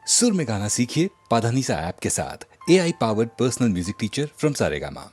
सुर में गाना सीखिए पाधानीसा ऐप के साथ। AI powered personal music teacher from Saregama.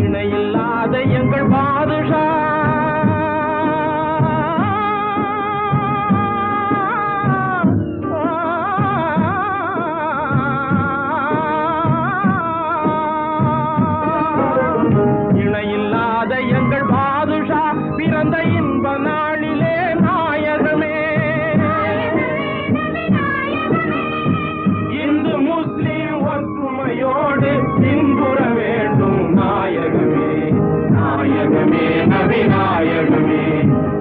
இணையில்லாத எங்கள் பாதுஷா பிறந்த இன்ப நாளிலே நாயகமே இந்து முஸ்லிம் ஒற்றுமையோடு இன்புற வேண்டும் நாயகமே நாயகமே நபிநாயகமே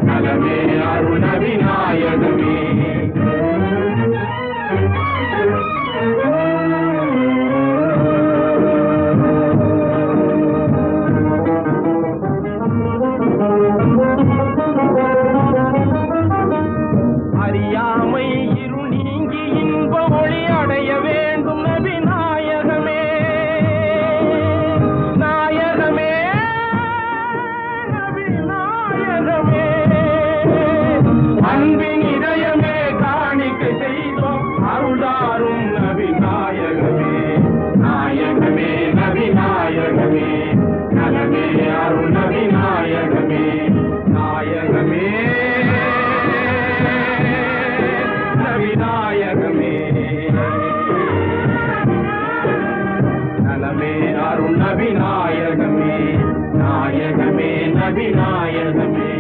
நலமே அருள் நபிநாயகமே அறியாமை இருள் நீங்கி இன்ப ஒளி அடைய வேண்டும் நபிநாயகமே நாயகமே நபிநாயகமே அன்பின் இதயமே காணிக்கை செய்தோம் அருளாரும் நபிநாயகமே நாயகமே நபிநாயகமே நலமே அருள் நபிநாயகமே நாயகமே நபிநாயகமே நலமே அருள் நபிநாயகமே நாயகமே நபிநாயகமே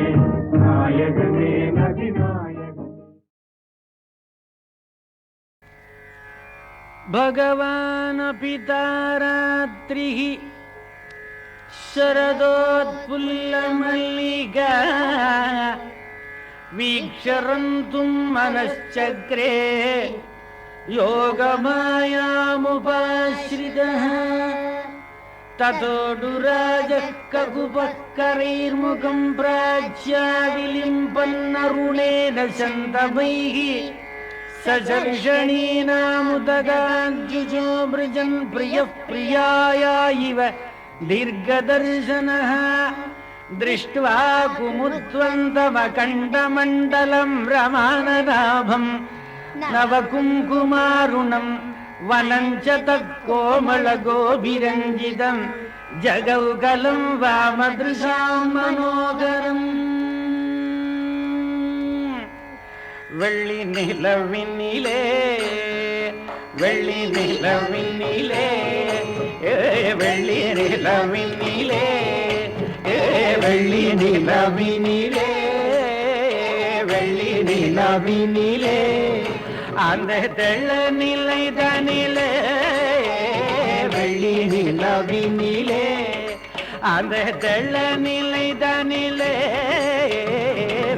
நாயகமே நபிநாயகமே भगवान् पितारात्रिः शरदोत्फुल्लमल्लिका वीक्षरन्तुं मनश्चक्रे योगमायामुपाश्रितः ततोडुराजः ककुपः करैर्मुखं प्राच्याविलिम्पन्नरुणेन शन्तमैः सचर्षणीनामुदगाञ्जुजो मृजन् प्रियः प्रियाया इव दीर्घदर्शनः दृष्ट्वा कुमुद्वन्द्वमकण्डमण्डलं रमाननाभं नवकुङ्कुमारुणं वनं च तत्कोमलगोभिरञ्जितं जगौकलं वामदृशां मनोहरम् வெள்ளி நிலவினிலே வெள்ளி நிலவினிலே வெள்ளி நிலவினிலே வெள்ளி நிலவினிலே வெள்ளி நிலவினிலே அந்த தெள்ள நிலை தனிலே வெள்ளி நிலவினிலே அந்த தெள்ள நிலை தனிலே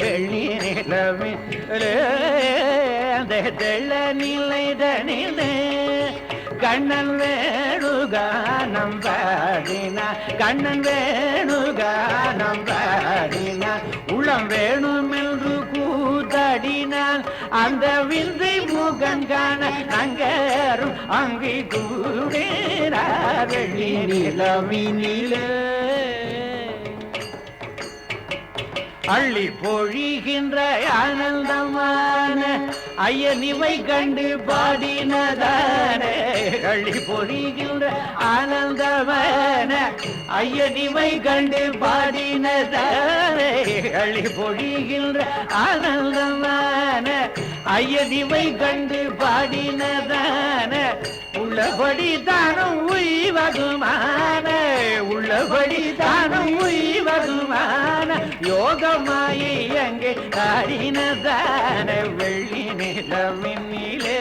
வெள்ளி நிலவினிலே அந்த தெள்ள நிலை தனிலே கண்ணன் வேணுகானம் பாடினா கண்ணன் வேணுகானம் பாடினா உளம் வேணுமென்று கூத்தாடினான் அந்த விந்தை முகம் காண அங்கரும் அங்கே கூடினார் வெள்ளி நிலவினிலே அள்ளி பொழிகின்ற ஆனந்தமான ஐயனிவை கண்டு பாடினதானே அள்ளி பொழிகின்ற ஆனந்தமான ஐயனிவை கண்டு பாடினதானே அள்ளி பொழிகின்ற ஆனந்தமான ஐயனிவை கண்டு பாடினதான உள்ளபடி தானும் உய்வதுமான உள்ளபடி தானும் உய்வதுமான யோகமாயை அங்கே ஆடினதான வெள்ளி நிலவினிலே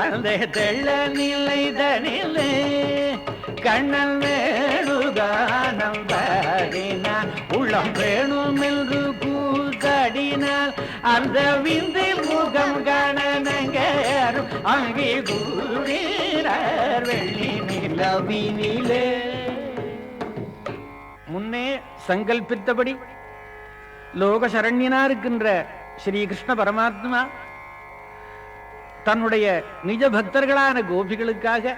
அந்த தெள்ள நிலை தனிலே கண்ணன் வேணுகானம் பாடினான் உள்ளம் வேணுமென்று கூத்தாடினான் அந்த விந்தை முகம் காண நங்கரும் அங்கே கூடினார் வெள்ளி நிலவினிலே. முன்னே சங்கல்பித்தபடி லோக சரண்யனா இருக்கின்ற ஸ்ரீ கிருஷ்ண பரமாத்மா தன்னுடைய நிஜ பக்தர்களான கோபிகளுக்காக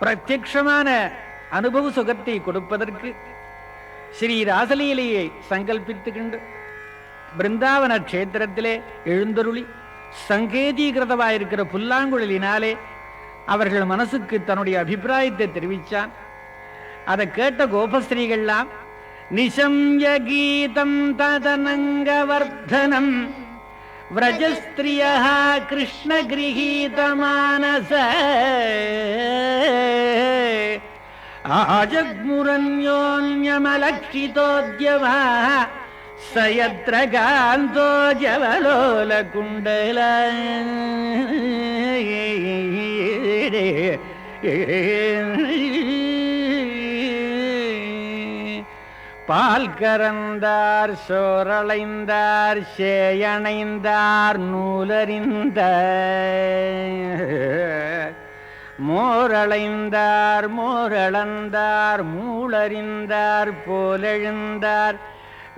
பிரத்யக்ஷமான அனுபவ சுகத்தை கொடுப்பதற்கு ஸ்ரீ ராசலீலையை சங்கல்பித்துக்கின்ற பிருந்தாவன கஷேத்திரத்திலே எழுந்தருளி சங்கேதீகிருதமாயிருக்கிற புல்லாங்குழலினாலே அவர்கள் மனசுக்கு தன்னுடைய அபிப்பிராயத்தை தெரிவித்தான். அதை கேட்ட கோபஸ்ரீகள்லாம் நிசம்ய கீதம் ததனங்கவர்தனம் व्रजस्त्रियः कृष्णगृहीतमानस ஆஜக்முரண்யோன்யமலக்ஷிதோத்யமா சயத்ர காந்தோ ஜவலோல குண்டல பால் கறந்தார் சோரளைந்தார் சேயணைந்தார் நூலறிந்த மோரளைந்தார் மோரளந்தார் மூளறிந்தார் போலெழுந்தார்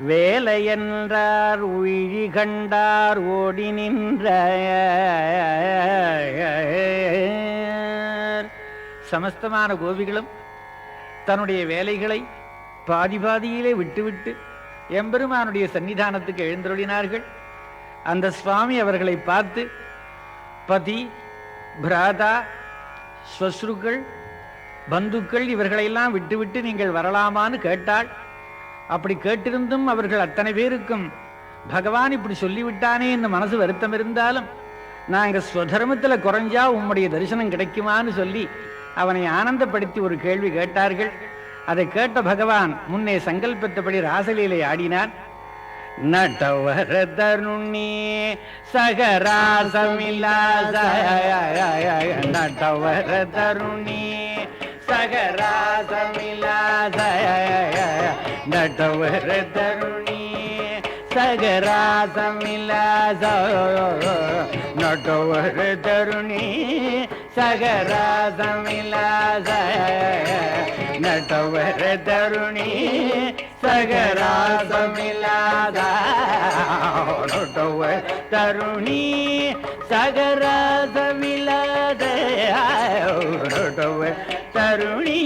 வேலையென்றார் உயிரி கண்டார் ஓடி நின்ற சமஸ்தமான கோபிகளும் தன்னுடைய வேலைகளை பாதி பாதியிலே விட்டுவிட்டு எம்பெருமானுடைய சன்னிதானத்துக்கு எழுந்தருளினார்கள். அந்த சுவாமி அவர்களை பார்த்து பதி பிராதா ஸ்வஸ்ருக்கள் பந்துக்கள் இவர்களையெல்லாம் விட்டுவிட்டு நீங்கள் வரலாமான்னு கேட்டாள். அப்படி கேட்டிருந்தும் அவர்கள் அத்தனை பேருக்கும் பகவான் இப்படி சொல்லிவிட்டானே என்று மனசு வருத்தம் இருந்தாலும் நாங்கள் ஸ்வதர்மத்தில் குறைஞ்சா உம்முடைய தரிசனம் கிடைக்குமான்னு சொல்லி அவனை ஆனந்தப்படுத்தி ஒரு கேள்வி கேட்டார்கள். அதை கேட்ட பகவான் முன்னே சங்கல்பித்தபடி ராசலீலை ஆடினான். நட்டவர தருணி சகராசமில்லாத நட்டவர தருணி சகராசமில்லாத நட்டவர தருணி சகராசமில்லாத நட்டவர தருணி சகராசமில்லாத நட்டவர தருணி சகராசமில்லாத நட்டவர தருணி சகராசமில்லாத நட்டவர தருணி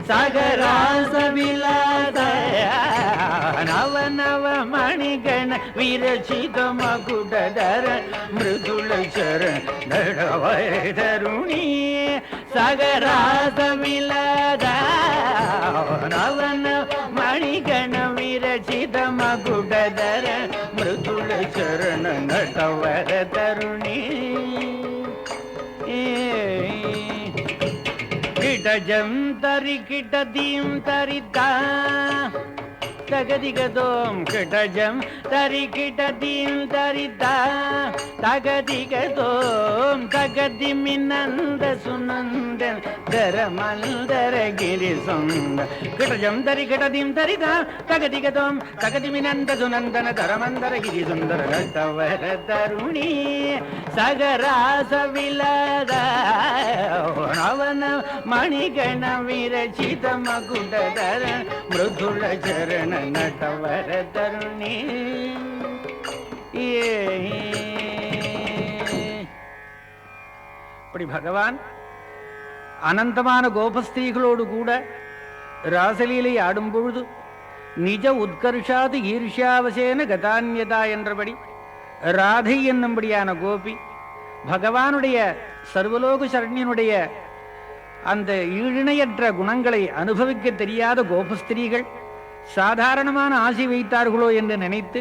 சகராசமில்லாத நவ நவ மணிகண விரச்சித மகுடதர மிருதுள சரண நடவர தருணி சகராசமில்லாத நவன மணிகண விரச்சித மகுடதர மிருதுள சரண நடவர தருணி கிடஜம் தரி கிடதீம் தரிதா தகதிகதோம் கிடஜம் தரி கிடதீம் தரிதா தகதிகதோம் தகதி மின்னந்த சுனந்தன் தரமந்தர கிரி சொந்த கிடஜம் தரி கிடதீம் தரிதா தகதிகதோம் தகதி மினந்த சுனந்தன தரமந்தர கிரி சுந்தர தவர தருணி சகராச விலத நவன மணிகண விரச்சித மகுடதர மிருதுள சரண நடவர தருணி இப்படி பகவான் அனந்தமான கோபஸ்திரீகளோடு கூட ராசலீலை ஆடும் பொழுது நிஜ உத்கர்ஷாது ஈர்ஷ்யாவசேன கதான்யதா என்றபடி ராதை என்னும்படியான கோபி பகவானுடைய சர்வலோக சரண்யனுடைய அந்த ஈழிணையற்ற குணங்களை அனுபவிக்க தெரியாத கோபஸ்திரீகள் சாதாரணமான ஆசை வைத்தார்களோ என்று நினைத்து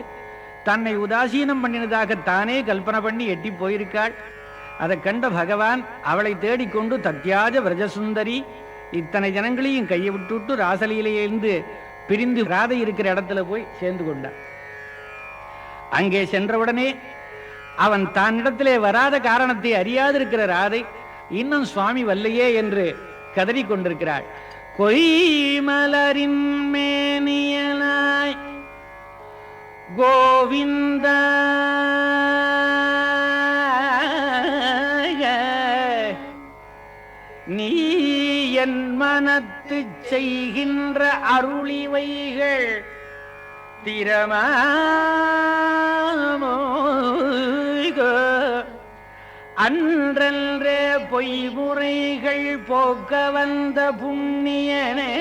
தன்னை உதாசீனம் பண்ணினதாக தானே கல்பனை பண்ணி எட்டி போயிருக்காள். அதை கண்ட பகவான் அவளை தேடிக்கொண்டு தத்யாஜ விரஜசுந்தரி இத்தனை ஜனங்களையும் கையை விட்டுவிட்டு ராசலீலையிலிருந்து பிரிந்து ராதை இருக்கிற இடத்துல போய் சேர்ந்து கொண்டான். அங்கே சென்றவுடனே அவன் தன்னிடத்திலே வராத காரணத்தை அறியாதிருக்கிற ராதை இன்னும் சுவாமி வல்லையே என்று கதறி கொண்டிருக்கிறாள். கொய்மலரின் மேனியனாய் கோவிந்த நீ என் மனத்து செய்கின்ற அருளிவைகள் திறமாமோ அன்றன்றே பொய்முறைகள் போக்க வந்த புண்ணியனே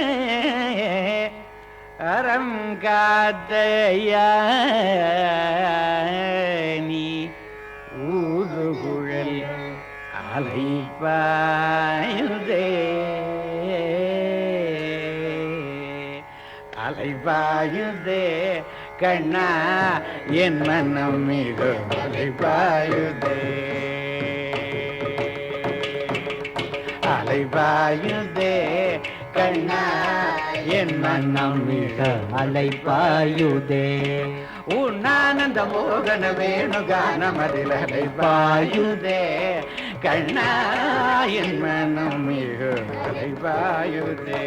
அறம் காத்தையா நீ ஊதுகுழல் அலைப்பாயுதே அலைப்பாயுதே கண்ணா என் மனம் மிக அலைப்பாயுதே அலைபாயுதே கண்ணா என் மனம் மிக அலைப்பாயுதே உன்னானந்த மோகன வேணுகானமதில் அலைப்பாயுதே கண்ணா என் மனம் மிக அலைப்பாயுதே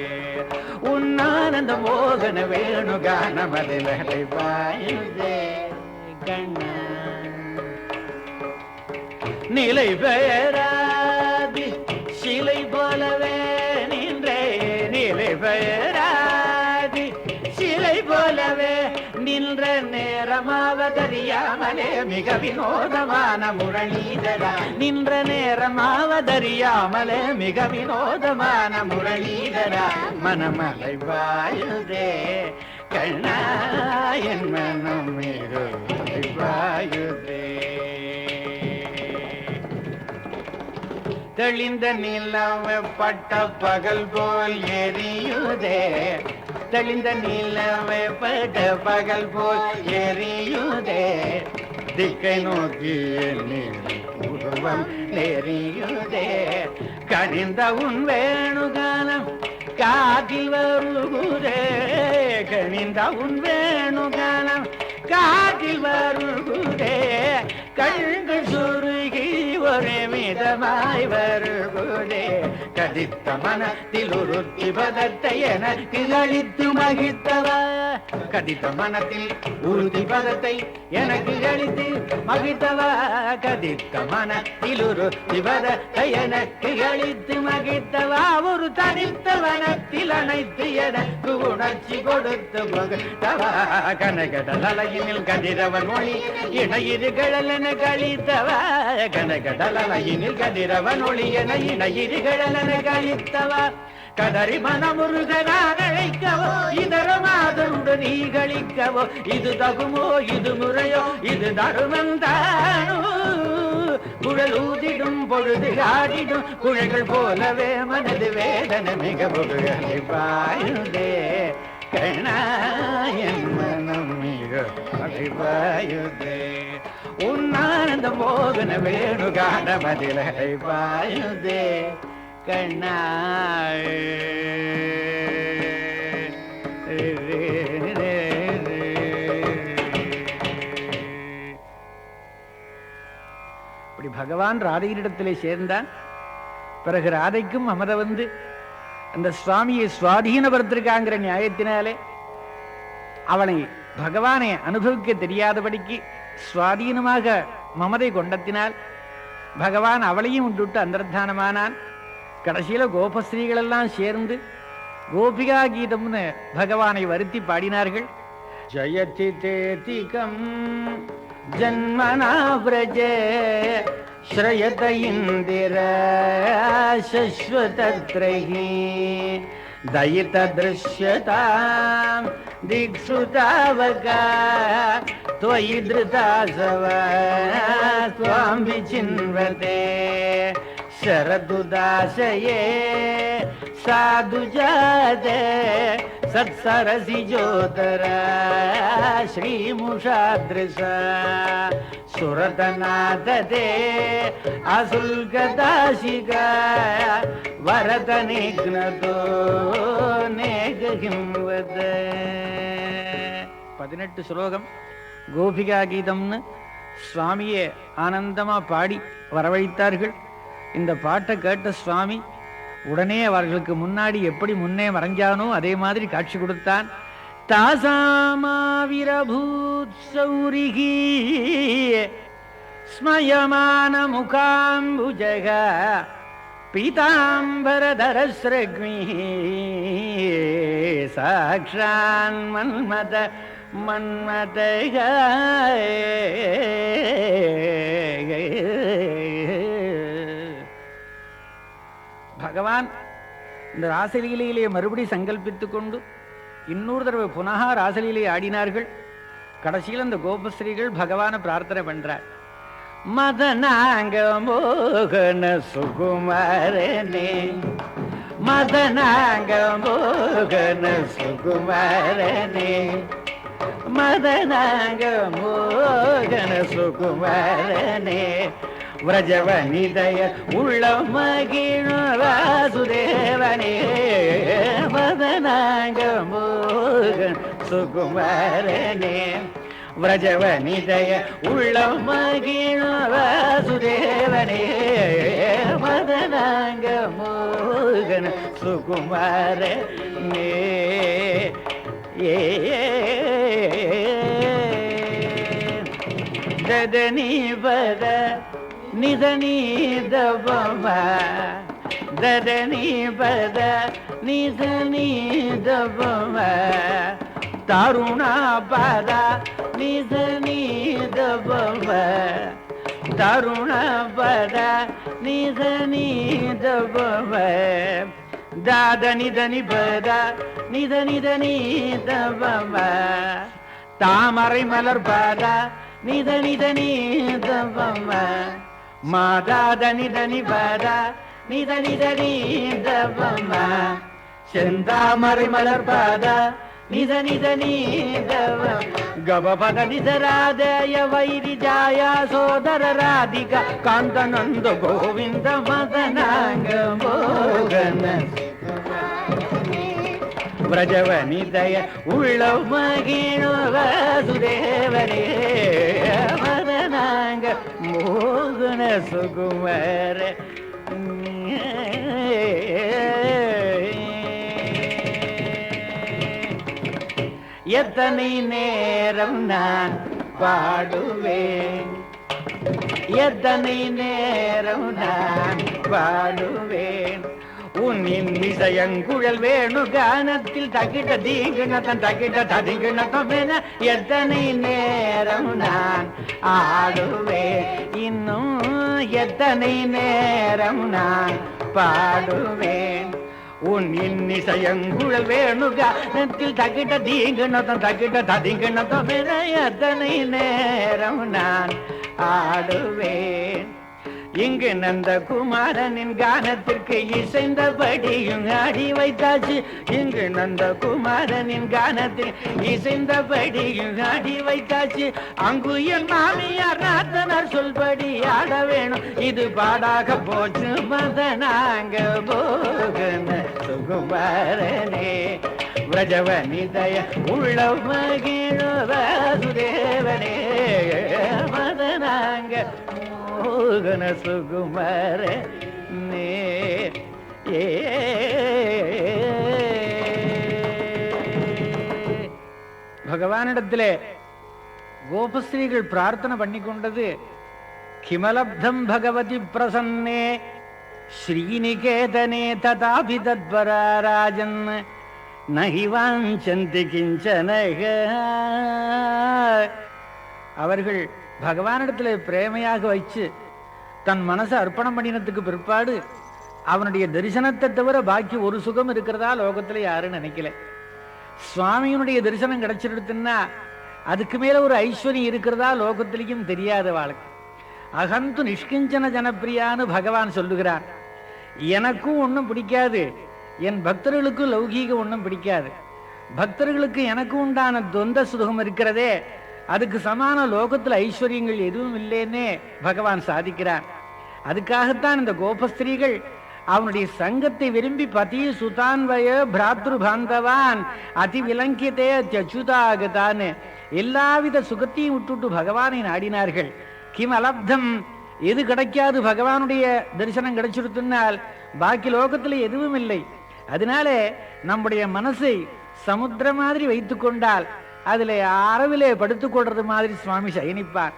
உன்னானந்த மோகன வேணுகானமதில் அலைப்பாயுதே கண்ணா நிலை பெயராதி சிலை போலவே நின்றே நிலை பெயராதி சிலை போலவே நின்ற நேரமாவதறியாமலே மிக வினோதமான முரளீதரா நின்ற நேரமாவதறியாமலே மிக வினோதமான முரளீதரா மனமலை வாயுதே கண்ணா என் மனம் மிக வாயுதே தெளிந்த நிலவப்பட்ட பகல் போல் எரியுதே தெளிந்த நிலவப்பட்ட பகல் போல் எரியுதே திக்கை நோக்கி உருவம் நெறியுதே கனிந்த உன் வேணுகானம் காதில் வருகுதே கனிந்த உன் வேணுகானம் காதில் வருகுதே கண்கள் சுருகி ஒரே மிதமாய் வருகுதே கதித்த மனத்தில் உருத்தி பதத்தை எனக்கு அளித்து மகிழ்த்தவா கதித்த மனத்தில் உறுதி பதத்தை எனக்கு அளித்து மகிழ்த்தவா கதித்த மனத்தில் உறுதி பதத்தை எனக்கு அளித்து மகிழ்த்தவா ஒரு தனித்த வனத்தில் அனைத்து எனக்கு உணர்ச்சி கொடுத்து மகிழ்த்தவா கனகடல் அலையினில் கதிரவன் மொழி இணையிரு கழலென கழித்தவா கனகடல் அலையினில் கதிரவன் ஒளி என இணையிரு கழலென கழித்தவா கதறி மனமுருகனாக அழைக்கவோ இதர மாதருடன் நீ கழிக்கவோ இது தகுமோ இது முறையோ இது தருமம் தானோ குழல் ஊதிடும் பொழுது ஆடிடும் குழல்கள் போலவே மனது வேதனை மிக பொருளை பாயுதே கண்ணா என் மனம் மிக அழிவாயுதே உன்னானந்த மோகன வேணுகான மதிலை பாயுதே கண்ணா இப்படி பகவான் ராதையினிடத்திலே சேர்ந்தான். பிறகு ராதைக்கும் அமர வந்து அந்த சுவாமியை சுவாதீனப்படுத்திருக்காங்கிற நியாயத்தினாலே அவளை பகவானை அனுபவிக்க தெரியாதபடிக்கு சுவாதீனமாக மமதை கொண்டத்தினால் பகவான் அவளையும் விட்டு அந்தர்தானமானான். கடைசியில கோபஸ்ரீகள் எல்லாம் சேர்ந்து கோபிகா கீதம்னு பகவானை வருத்தி பாடினார்கள். ஜயதி தேதிகம் ஜன்மனா வ்ரஜே ஸ்ரயத இந்திர சஸ்வதத்ரஹி दयित दृश्यतां दिक्षु तावका त्वयि धृतासव त्वां विचिन्वते शरदुदाशये साधुजाते सत्सरसि ज्योतरा श्रीमुषादृशा सुरतनादते असुल्कदाशिका वरद निघ्नतो नेगहिंवद 18 ஸ்லோகம் கோபிகா கீதம்னு சுவாமியே ஆனந்தமா பாடி வரவழைத்தார்கள். இந்த பாட்டை கேட்ட சுவாமி உடனே அவர்களுக்கு முன்னாடி எப்படி முன்னே மறைஞ்சானோ அதே மாதிரி காட்சி கொடுத்தான். தாசாமாவிரபூத் சௌரிகி ஸ்மயமான முகாம்புஜக பீதாம்பரதரஸ்ரக்மி சாக்ஷான் மன்மத மன்மதக பகவான் இந்த ராசலீலையிலே மறுபடி சங்கல்பித்துக் கொண்டு இன்னொரு தடவை புனக ராசலீலை ஆடினார்கள். கடைசியில் அந்த கோபஸ்ரீகள் பகவானை பிரார்த்தனை பண்றார். மதனாங்க மோகன சுகுமாரனே மதனாங்க மோகன சுகுமாரனே மதனாங்க மோகன சுகுமாரனே விரஜவனிதய உள்ள மகிழ வாசுதேவனே மதனாங்க மோகன் சுகுமாரனே விரஜவனிதய உள்ள மகிழ வாசுதேவனே மதனாங்க மோகன் சுகுமாரனே ஏ ததனி பத நிதனி தபம ததனி பத நிதனி தபம தருணா பத நிதனி தபம தருண பத நிதனி தபம தாத நிதனி பத நிதனிதனி தபம தாமரை மலர் பத நிதனிதனி தபம மாதாத நிதனி பத நிதனிதனி தபம செந்தாமரை மலர் பத நிதனிதனி தபம கபபத நிதராதய வைரிஜாய சோதர ராதிகா காந்தநந்த கோவிந்த மதனாங்க மோகன விரஜவனிதய உள்ள மகிழ வாசுதேவனே மதனாங்க மோகன சுகுமார எத்தனை நேரம் நான் பாடுவேன் எத்தனை நேரம் நான் பாடுவேன் உன்னின் விஷயங்குழல் வேணு கானத்தில் தகிட்ட தீங்கிணத்தன் தகிட்ட ததிங்கிணத்தம் என எத்தனை நேரம் நான் ஆடுவேன் இன்னும் எத்தனை நேரம் நான் பாடுவேன் உன் இன்னிசையங்குழல் வேணு கானத்தில் தகிட்ட தீங்கிணத்தம் தகிட்ட ததிங்கிணத்தம் என எத்தனை நேரம் நான் ஆடுவேன் இங்கு நந்த குமாரனின் கானத்திற்கு இசைந்தபடியும் ஆடி வைத்தாச்சு இங்கு நந்த குமாரனின் கானத்தில் இசைந்தபடியும் ஆடி வைத்தாச்சு அங்கு என் மாமியார் நாத்தனார் சொல்படி ஆட வேணும் இது பாடாக போச்சு மதனாங்க போகன சுகுமாரனே விரஜவனிதய உள்ள மகிழ வாசுதேவனே மதனாங்க மோகன சுகுமார நே பகவானிடத்திலே கோபஸ்ரீகள் பிரார்த்தனை பண்ணி கொண்டது கிமலப்தம் பகவதி பிரசன்னே ஸ்ரீநிகேதனே ததாபி தத்பராராஜன் நஹி வாஞ்சந்தி கிஞ்சனக அவர்கள் பகவானிடத்தில் பிரேமையாக வச்சு தன் மனசை அர்ப்பணம் பண்ணினத்துக்கு பிற்பாடு அவனுடைய தரிசனத்தை தவிர பாக்கி ஒரு சுகம் இருக்கிறதா லோகத்துல யாரும் நினைக்கல சுவாமியினுடைய தரிசனம் கிடைச்சிருக்குன்னா அதுக்கு மேல ஒரு ஐஸ்வர்யம் இருக்கிறதா லோகத்திலையும் தெரியாத வாழ்க்கை அகந்து நிஷ்கிஞ்சன ஜனப்பிரியான்னு பகவான் சொல்லுகிறான் எனக்கும் ஒன்றும் பிடிக்காது என் பக்தர்களுக்கும் லௌகீக ஒன்றும் பிடிக்காது பக்தர்களுக்கு எனக்கு உண்டான தொந்த சுகம் இருக்கிறதே அதுக்கு சமான லோகத்துல ஐஸ்வர்யங்கள் எதுவும் இல்லைன்னே பகவான் சாதிக்கிறான் அதுக்காகத்தான் இந்த கோபஸ்திரீகள் அவனுடைய சங்கத்தை விரும்பி பதி சுதான்வய பிராத்ரு பாந்தவான் அதி விலங்கியதே அச்சுதாகத்தான்னு எல்லாவித சுகத்தையும் விட்டுட்டு பகவானை நாடினார்கள் கிம் அலப்தம் எது கிடைக்காது பகவானுடைய தரிசனம் கிடைச்சிருத்துனால் பாக்கி லோகத்துல எதுவும் இல்லை அதனால நம்முடைய மனசை சமுத்திர மாதிரி வைத்து கொண்டால் அதுல அரவிலே படுத்துக் கொள்றது மாதிரி சுவாமி சயனிப்பார்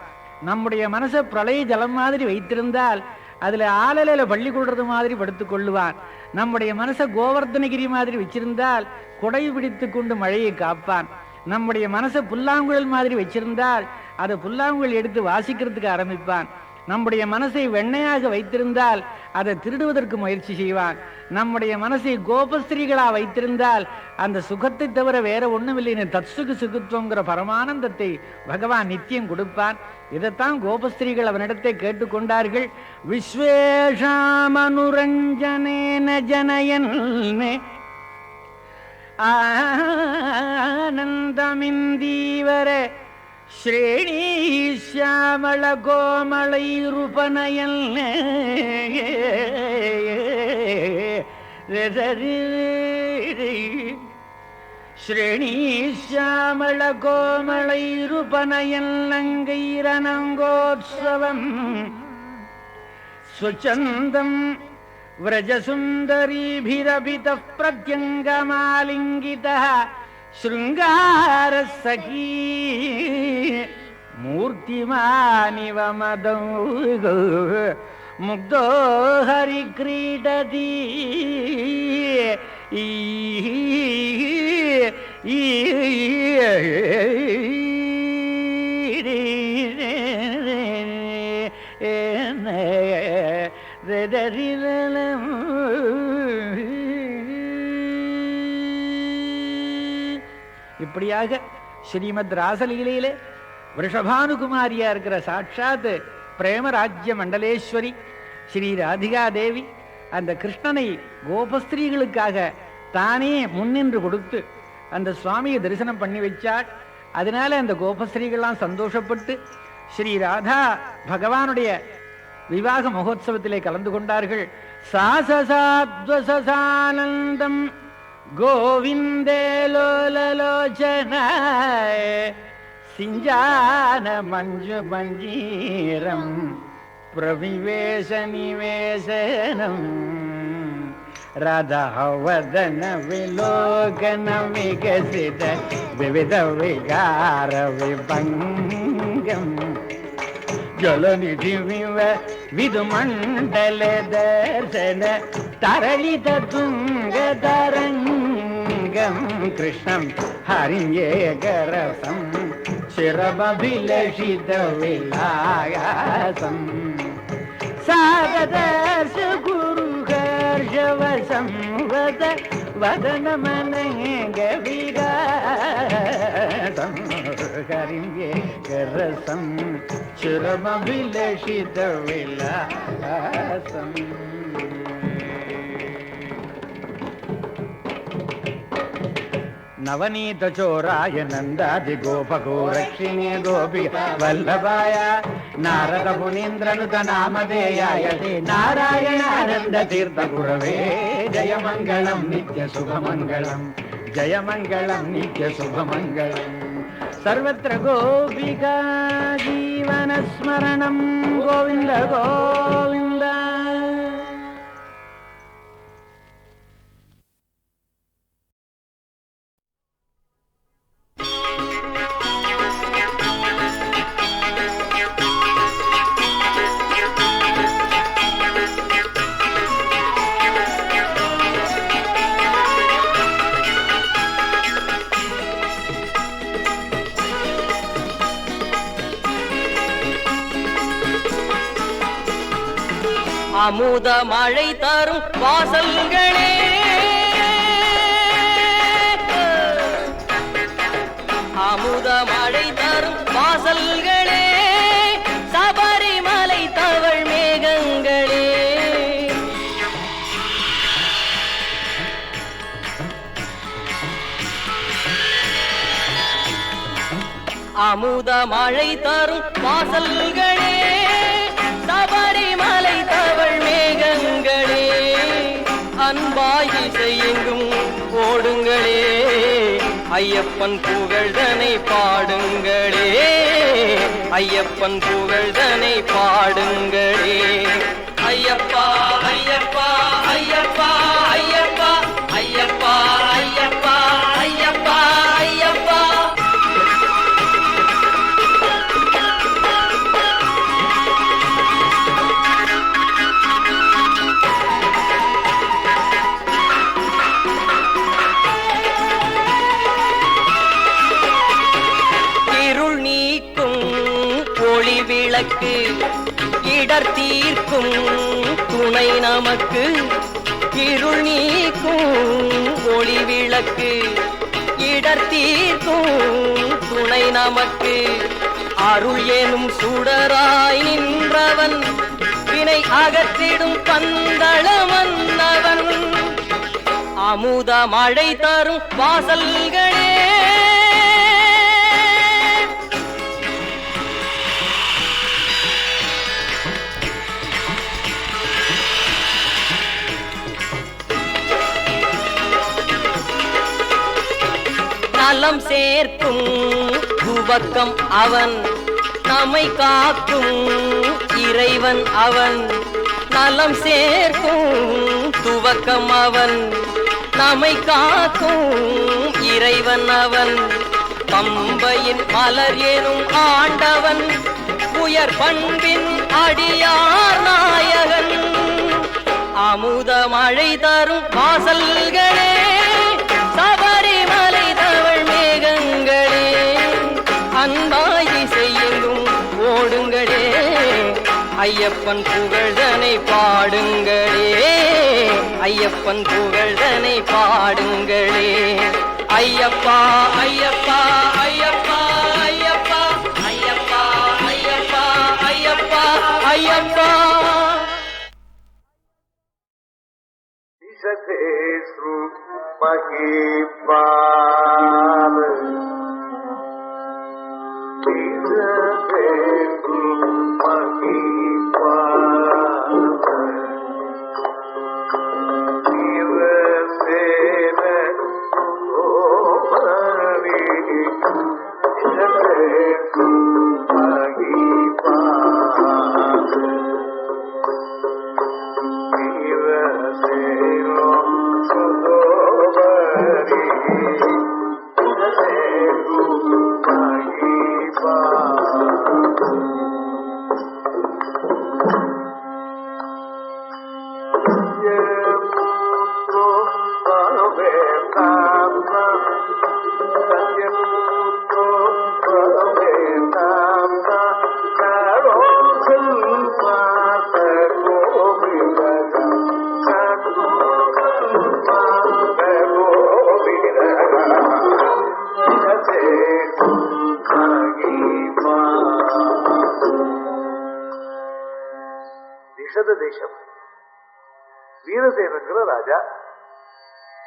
நம்முடைய மனசை பிரளய ஜலம் மாதிரி வைத்திருந்தால் அதுல ஆலலையில பள்ளி கொள்றது மாதிரி படுத்துக் கொள்ளுவான் நம்முடைய மனசை கோவர்த்தனகிரி மாதிரி வச்சிருந்தால் குடை பிடித்து கொண்டு மழையை காப்பான் நம்முடைய மனசை புல்லாங்குழல் மாதிரி வச்சிருந்தால் அதை புல்லாங்குழல் எடுத்து வாசிக்கிறதுக்கு ஆரம்பிப்பான் நம்முடைய மனசை வெண்ணையாக வைத்திருந்தால் அதை திருடுவதற்கு முயற்சி செய்வான் நம்முடைய மனசை கோபஸ்திரீகளா வைத்திருந்தால் அந்த சுகத்தை தவிர வேற ஒண்ணும் இல்லைன்னு தத்சுகு சுகுத்துவங்கிற பரமானந்தத்தை பகவான் நித்தியம் கொடுப்பான் இதைத்தான் கோபஸ்திரீகள் அவனிடத்தை கேட்டுக்கொண்டார்கள் விஸ்வேஷாமனுரஞ்சனேன ஜனயன் ஆனந்தமிந்தீவர ஸ்ரேணி ஸ்ரீஷாமள கோமளை ரூபனயல் ஸ்ரீஷாமள கோமளை ரூபனயல் நங்கைரனங்கோத்சவம் ஸ்வச்சந்தம் व्रजसुन्दरीभिरभितः प्रत्यङ्गमालिङ्गितः शृङ्गारसखी मूर्तिमानिव मदौ मुग्धो हरिक्रीडति இப்படியாக ஸ்ரீமத் ராசலீலையிலே ரிஷபானுகுமாரியா இருக்கிற சாட்சாத் பிரேமராஜ்ய மண்டலேஸ்வரி ஸ்ரீ ராதிகா தேவி அந்த கிருஷ்ணனை கோபஸ்திரீகளுக்காக தானே முன்னின்று கொடுத்து அந்த சுவாமியை தரிசனம் பண்ணி வச்சாள். அதனால அந்த கோபஸ்திரீகள்லாம் சந்தோஷப்பட்டு ஸ்ரீ ராதா பகவானுடைய விவாக மகோத்சவத்திலே கலந்து கொண்டார்கள். சாசசாத்வசானந்தம் கோவிந்தே லோலலோச்சனாய சிஞ்சான மஞ்சு மஞ்சீரம் பிரவிவேச நிவேசனம் ராதாவதன விலோகன விகசித விவித விகார விபங்கம் ஜலநிதி விதுமண்டல தர்சன தரளித துங்க தரங்கம் கிருஷ்ணம் ஹரியேகரசம் சிரபபிலஷித விலாயாசம் சாகதர்ஷ குருகர்ஷவசம் வத வதனமனேக விகாசம் ஹரியேகரசம் சிரமபிலஷித விலாசம். நவநீத சோராய நந்தாதி கோபகோரக்ஷிணே கோபி வல்லபாய நாரத முனீந்திரனுத நாமதேயாய நாராயணானந்த தீர்த்த குரவே ஜயமங்கலம் நித்ய சுபமங்கலம் ஜயமங்கலம் நித்ய சுபமங்கலம். सर्वत्र गोपिका जीवनस्मरणं गोविन्द गोविन्द. அமுத மழை தரும் வாசல்களே, அமுத மழை தரும் வாசல்களே, சபரிமலை தவழ் மேகங்களே, அமுத மழை தரும் வாசல்களே, சபரிமலை தவழ் மேகங்களே, அன்பாய் இசையெங்கும் ஓடுங்களே, ஐயப்பன் புகழ்தனை பாடுங்களே, ஐயப்பன் புகழ்தனை பாடுங்களே. ஐயப்பா ஐயப்பா ஐயப்பா ஐயப்பா ஐயப்பா ஐயப்பா ஐயப்பா ஐயப்பா. விளக்கு இடர் தீர்க்கும் துணை நமக்கு, இருள் நீக்கும் ஒளி விளக்கு இடர் தீர்க்கும் துணை நமக்கு, அருள் எனும் சுடராய் நின்றவன் வினை அகற்றிடும் பந்தள மன்னவன், அமுத மழை தரும் வாசல்களே, நலம் சேர்க்கும் துவக்கம் அவன், நம்மை காக்கும் இறைவன் அவன். நலம் சேர்க்கும் துவக்கம் அவன், நம்மை காக்கும் இறைவன் அவன். பம்பையின் மலர் எனும் ஆண்டவன், உயர் பண்பின் அடியார் நாயகன். அமுத மழை தரும் வாசல்களே, சபரிமலை தவழ் மேகங்களே, அன்பாகி செய்யுங்கும் ஓடுங்களே, ஐயப்பன் புகழ்தனை பாடுங்களே, ஐயப்பன் புகழ்தனை பாடுங்களே. ஐயப்பா ஐயப்பா ஐயப்பா ஐயப்பா ஐயப்பா ஐயப்பா ஐயப்பா ஐயப்பா. விசதேசு மகிபால விசதேசு மகிபால வீரசேன சோமரி விசதேசு மகிபால வீரசேனோ சுதோபரி விசதேசு தேசம். வீரசேனங்கிற ராஜா,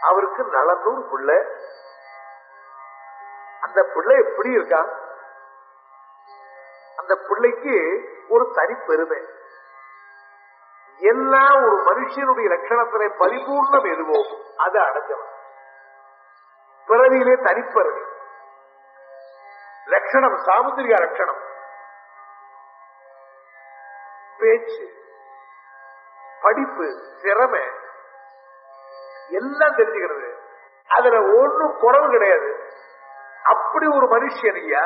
அவருக்கு நலனூர் பிள்ளை. அந்த பிள்ளை எப்படி இருக்கான்? அந்த பிள்ளைக்கு ஒரு தனி பெருமை. எல்லாம் ஒரு மனுஷனுடைய லட்சணத்திலே பரிபூர்ணம் எதுவோ அதை அடைஞ்சவன். பிறவியிலே தனிப்பிறவி லட்சணம், சாமுத்திரிகா லட்சணம், பேச்சு, படிப்பு, திறமை எல்லாம் தெரிஞ்சுக்கிறது. அதுல ஒன்னும் குறவு கிடையாது. அப்படி ஒரு மனுஷன் ஐயா.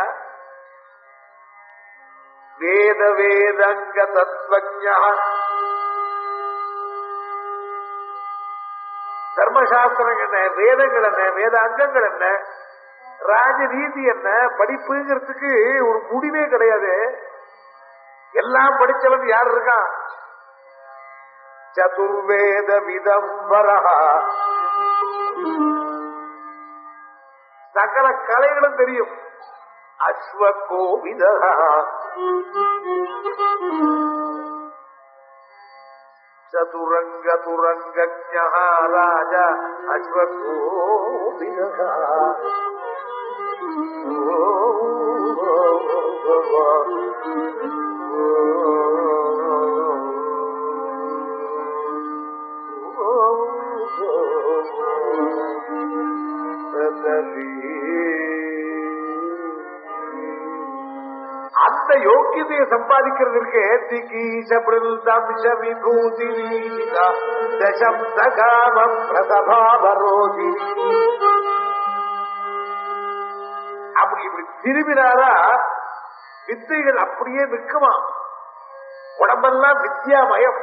வேத வேதங்க தத்வஜா, தர்மசாஸ்திரம் என்ன, வேதங்கள் என்ன, வேத அங்கங்கள் என்ன, ராஜநீதி என்ன, படிப்புங்கிறதுக்கு ஒரு முடிவே கிடையாது. எல்லாம் படிச்சவன் யார் இருக்கான்? சதுர்வேத விதம்பரா, சகல கலைகளும் தெரியும். அஸ்வகோவித சதுரங்க துரங்கஜ்ஞா ராஜா அஸ்வகோவித. அந்த யோக்கியதையை சம்பாதிக்கிறதுக்கு அப்படி இப்படி திரும்பினாரா வித்தைகள் அப்படியே நிற்குமா. உடம்பெல்லாம் வித்யாமயம்,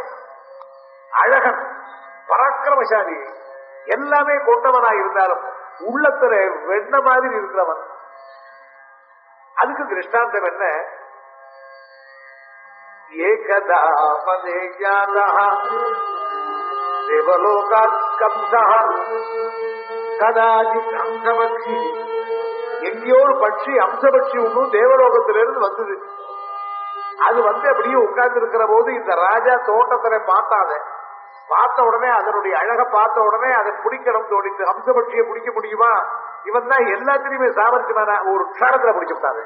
அழகன், பராக்கிரமசாலி, எல்லாமே கொண்டவனாய் இருந்தாலும் உள்ளத்துல வெண்ண மாதிரி இருக்கிறவன். அதுக்கு திருஷ்டாந்தம் என்ன? ஏகதா தேவலோகாத் கம்சா கதாஜித் அம்சபக்ஷி. எங்கேயோ ஒரு பட்சி, அம்சபட்சி ஒண்ணு தேவலோகத்திலிருந்து வந்தது. அது அப்படியே உட்கார்ந்து இருக்கிற போது இந்த ராஜா தோட்டத்தில பார்த்த உடனே அதனுடைய அழக பார்த்த உடனே அதை பிடிக்கணும் தோணித்து. அம்சபட்சியை பிடிக்க முடியுமா? இவன் தான் எல்லாத்திலையுமே சாமர்த்தியமான ஒரு க்ஷணத்துல பிடிச்சுட்டாரு.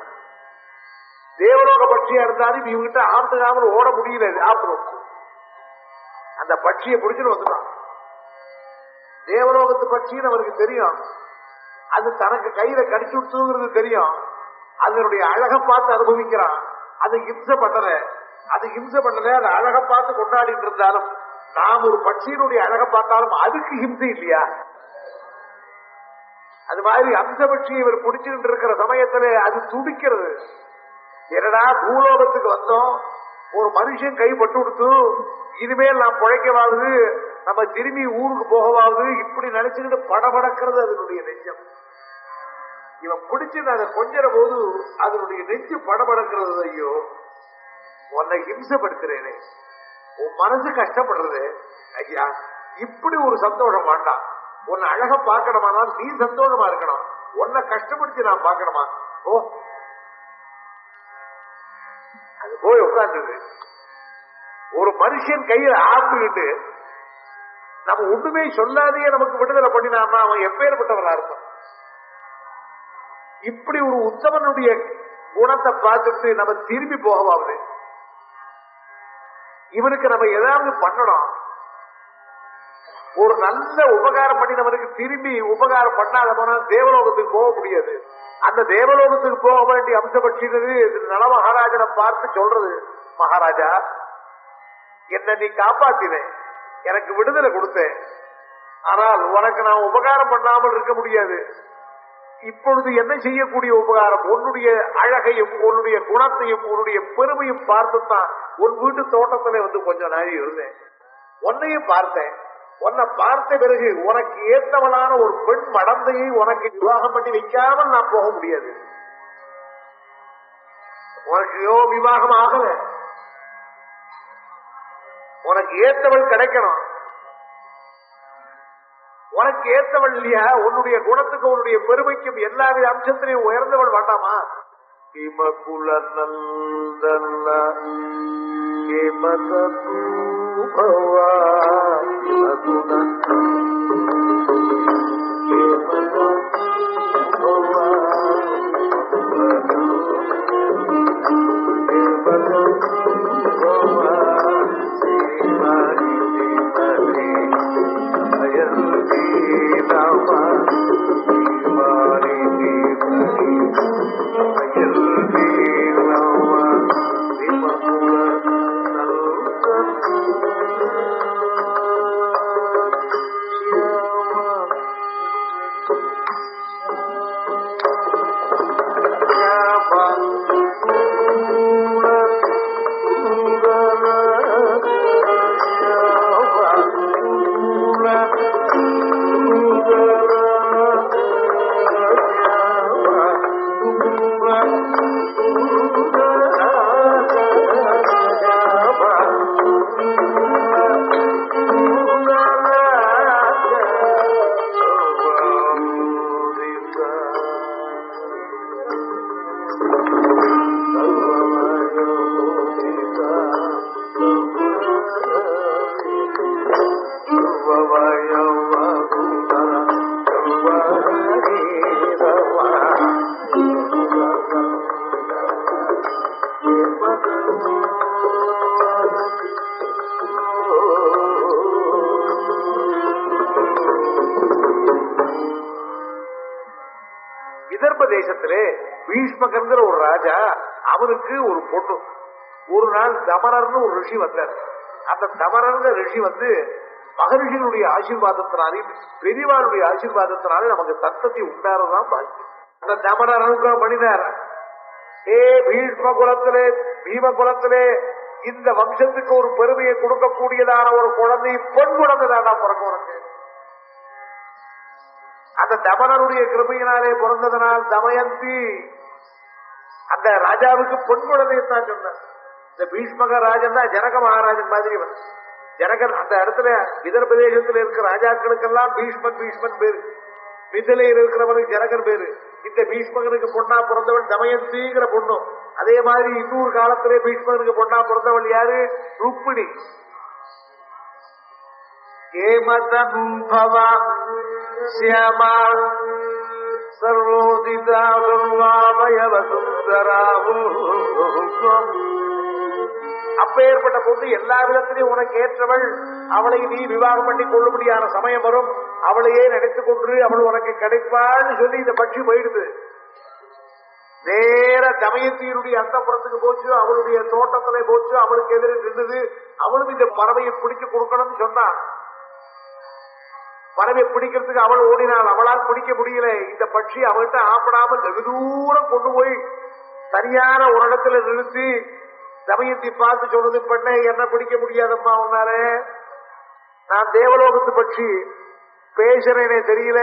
தேவலோக பட்சியா இருந்தாலும் இவங்கிட்ட ஆத்துக்காமல் ஓட முடியல. ஆப்புறோம் அந்த பட்சியை பிடிச்சுட்டு வந்துட்டான். தேவலோகத்து பட்சின்னு அவருக்கு தெரியும். அது தனக்கு கையில கடிச்சு விட்டுங்கிறது தெரியும். அதனுடைய அழகை பார்த்து அனுபவிக்கிறான். அது ஹிம்சை பண்ணல, அது அழகை பார்த்து கொண்டாடிட்டு இருந்தாலும் நாம் ஒரு பட்சியினுடைய அழகை பார்த்தாலும் அதுக்கு ஹிம்சை இல்லையா? அது மாதிரி அம்சபட்சியை இவர் பிடிச்சுட்டு இருக்கிற சமயத்துல அது துடிக்கிறது. என்னடா பூலோகத்துக்கு வந்தோம், ஒரு மனுஷன் கைப்பட்டு கொடுத்து இனிமேல் நான் பிழைக்கவாவது, நம்ம திரும்பி ஊருக்கு போகவாவது, இப்படி நினைச்சுக்கிட்டு படபடக்கிறது அதனுடைய நெஞ்சம். இவன் பிடிச்சு அதை கொஞ்சற போது அதனுடைய நெஞ்சு படபடக்கிறது. ஐயோ, உன்னை ஹிம்சப்படுத்துறேனே, உன் மனசு கஷ்டப்படுறது. ஐயா, இப்படி ஒரு சந்தோஷம் வேண்டாம். உன்னை அழகா பார்க்கணுமானால் நீ சந்தோஷமா இருக்கணும், உன்னை கஷ்டப்படுத்தி நான் பார்க்கணுமா? ஓ, அது போய் உட்கார்ந்தது. ஒரு மனுஷன் கையில ஆப்பிட்டு நம்ம ஒண்ணுமே சொல்லாதையே நமக்கு விடுதலை பண்ணினான்னா அவன் எப்பேற்பட்டவனா இருக்கும். இப்படி ஒரு உத்தமனுடைய குணத்தை பார்த்துட்டு நம்ம திரும்பி போகவாது. இவனுக்கு நம்ம ஏதாவது பண்ணணும், ஒரு நல்ல உபகாரம் பண்ணி நம்மளுக்கு திரும்பி உபகாரம் பண்ணாத போனா தேவலோகத்துக்கு போக முடியாது. அந்த தேவலோகத்துக்கு போக வேண்டிய அம்சப்பட்சினது நல மகாராஜனை பார்த்து சொல்றது, மகாராஜா என்ன நீ காப்பாத்தின, எனக்கு விடுதலை கொடுத்தேன், ஆனால் உனக்கு நான் உபகாரம் பண்ணாமல் இருக்க முடியாது. இப்பொழுது என்ன செய்யக்கூடிய உபகாரம்? உன்னுடைய அழகையும் உன்னுடைய குணத்தையும் உன்னுடைய பெருமையும் பார்த்துத்தான் உன் வீட்டு தோட்டத்துல வந்து கொஞ்ச நாள் இருந்தேன். உன்னையும் பார்த்தேன். உன்னை பார்த்த பிறகு உனக்கு ஏற்றவளான ஒரு பெண் மடந்தையை உனக்கு விவாகம் பண்ணி வைக்காமல் நான் போக முடியாது. உனக்கு விவாகம் ஆகல, உனக்கு ஏற்றவள் கிடைக்கணும். உனக்கு ஏற்றவள் இல்லையா? உன்னுடைய குணத்துக்கு உன்னுடைய பெருமைக்கும் எல்லாவித அம்சத்திலையும் உயர்ந்தவள் வேண்டாமா? கிமகுல நந்தல்ல கிமதூபவா விதர்ப தேசத்திலே பீஷ்மகர்ங்கிற ஒரு ராஜா, அவனுக்கு ஒரு பொண்ணு. ஒரு நாள் தமரர்னு ஒரு ரிஷி வந்தார். அந்த தமரர்ங்க ரிஷி வந்து மகரிஷிகளுடைய ஆசீர்வாதத்தினாலையும் பெரியவாளுடைய ஆசீர்வாதத்தினாலே நமக்கு சத்தத்தை உண்டாரதான் பாக்கி. அந்த தமரர் அனுகிரகம் பண்ணினார். ஏ பீஷ்ம குலத்திலே, பீம குலத்திலே இந்த வம்சத்துக்கு ஒரு பெருமையை கொடுக்கக்கூடியதான ஒரு குழந்தை, பெண் குழந்தை தானா பிறக்க உனக்கு. அந்த தமனருடைய கிருபையினாலே பிறந்ததனால் தமயந்தி அந்த ராஜாவுக்கு பெண் குழந்தையத்தான் சொன்னார். இந்த பீஷ்மக ராஜன் தான் ஜனக மகாராஜன் மாதிரி. ஜனகன் அந்த இடத்துல விதர்ப தேசத்தில் இருக்கிற ராஜாக்களுக்கெல்லாம் பீஷ்மன் பீஷ்மன் பேரு, மிதிலையில் இருக்கிறவனுக்கு ஜனகன் பேரு. இந்த பீஷ்மகனுக்கு பொண்ணா பிறந்தவன் தமயந்திங்கிற பொண்ணு. அதே மாதிரி இன்னொரு காலத்திலே பீஷ்மகனுக்கு பொண்ணா பிறந்தவள் யாரு? ருக்மிணி. ஏமதம்பவா சியாமா சர்வோதிதா சர்வாபயவ சுந்தராவும். அப்பேற்பட்ட பொண்ணு எல்லா விதத்திலையும் உனக்கு ஏற்றவள். அவளை நீ விவாகம் பண்ணி கொள்ளும்படியான சமயம் வரும். அவளையே நினைத்துக் கொண்டு அவள் உனக்கு கிடைப்பான்னு சொல்லி இந்த பட்சி போயிடுது. நேர தமயத்தினுடைய அந்தப்புறத்துக்கு போச்சு, அவளுடைய தோட்டத்திலே போச்சு, அவளுக்கு எதிரே நின்றது. அவளும் இந்த பறவையை பிடிச்சு கொடுக்கணும்னு சொன்னான். பறவையை பிடிக்கிறதுக்கு அவள் ஓடினாள். அவளால் பிடிக்க முடியல. இந்த பட்சி அவள்கிட்ட ஆப்படாமல் வெகு தூரம் கொண்டு போய் சரியான ஒரு இடத்துல நிறுத்தி தமயத்தை பார்த்து சொன்னது, பெண்ணை என்ன பிடிக்க முடியாதம்மா உன்னால, நான் தேவலோகத்து பட்சி பேசுறேனே தெரியல,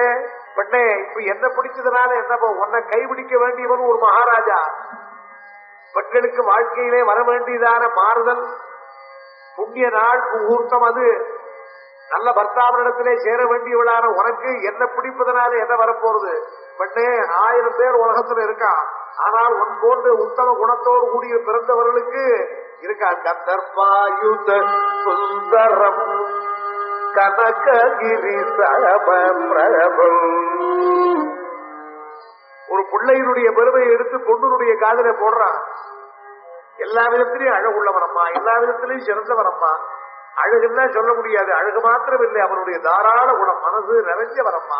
பெண்ணே இப்ப என்ன பிடிச்சதுனால என்னப்போ, உன்னை கைபிடிக்க வேண்டியவன் ஒரு மகாராஜா. பெண்களுக்கு வாழ்க்கையிலே வர வேண்டியதான மாறுதல், புண்ணிய நாள் முகூர்த்தம், அது நல்ல பர்த்தாவரிடத்திலே சேர வேண்டியவளான உனக்கு என்ன பிடிப்பதனால என்ன வரப்போறது? பெண்ணே 1000 பேர் உலகத்துல இருக்கான், ஆனால் உன் போன்ற உத்தம குணத்தோடு கூடிய பிறந்தவர்களுக்கு இருக்கா. கந்தர்பாயுத சுந்தரம் கனககிரி சமபிரபம். ஒரு பிள்ளையினுடைய பெருமையை எடுத்து பொண்ணுடைய காதல போடுறான். எல்லா விதத்திலையும் அழகுள்ளவனம்மா, எல்லா விதத்திலையும் சிறந்தவனம்மா. அழகுன்னா சொல்ல முடியாது, அழகு மாத்திரம் இல்லை, அவனுடைய தாராள குணம், மனசு நிறைஞ்சவனம்மா.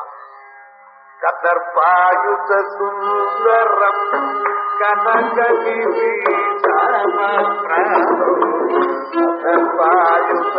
கந்தர்பாயுத சுந்தரம் கனககிரி சமபிரபம். கந்தர்பாயுத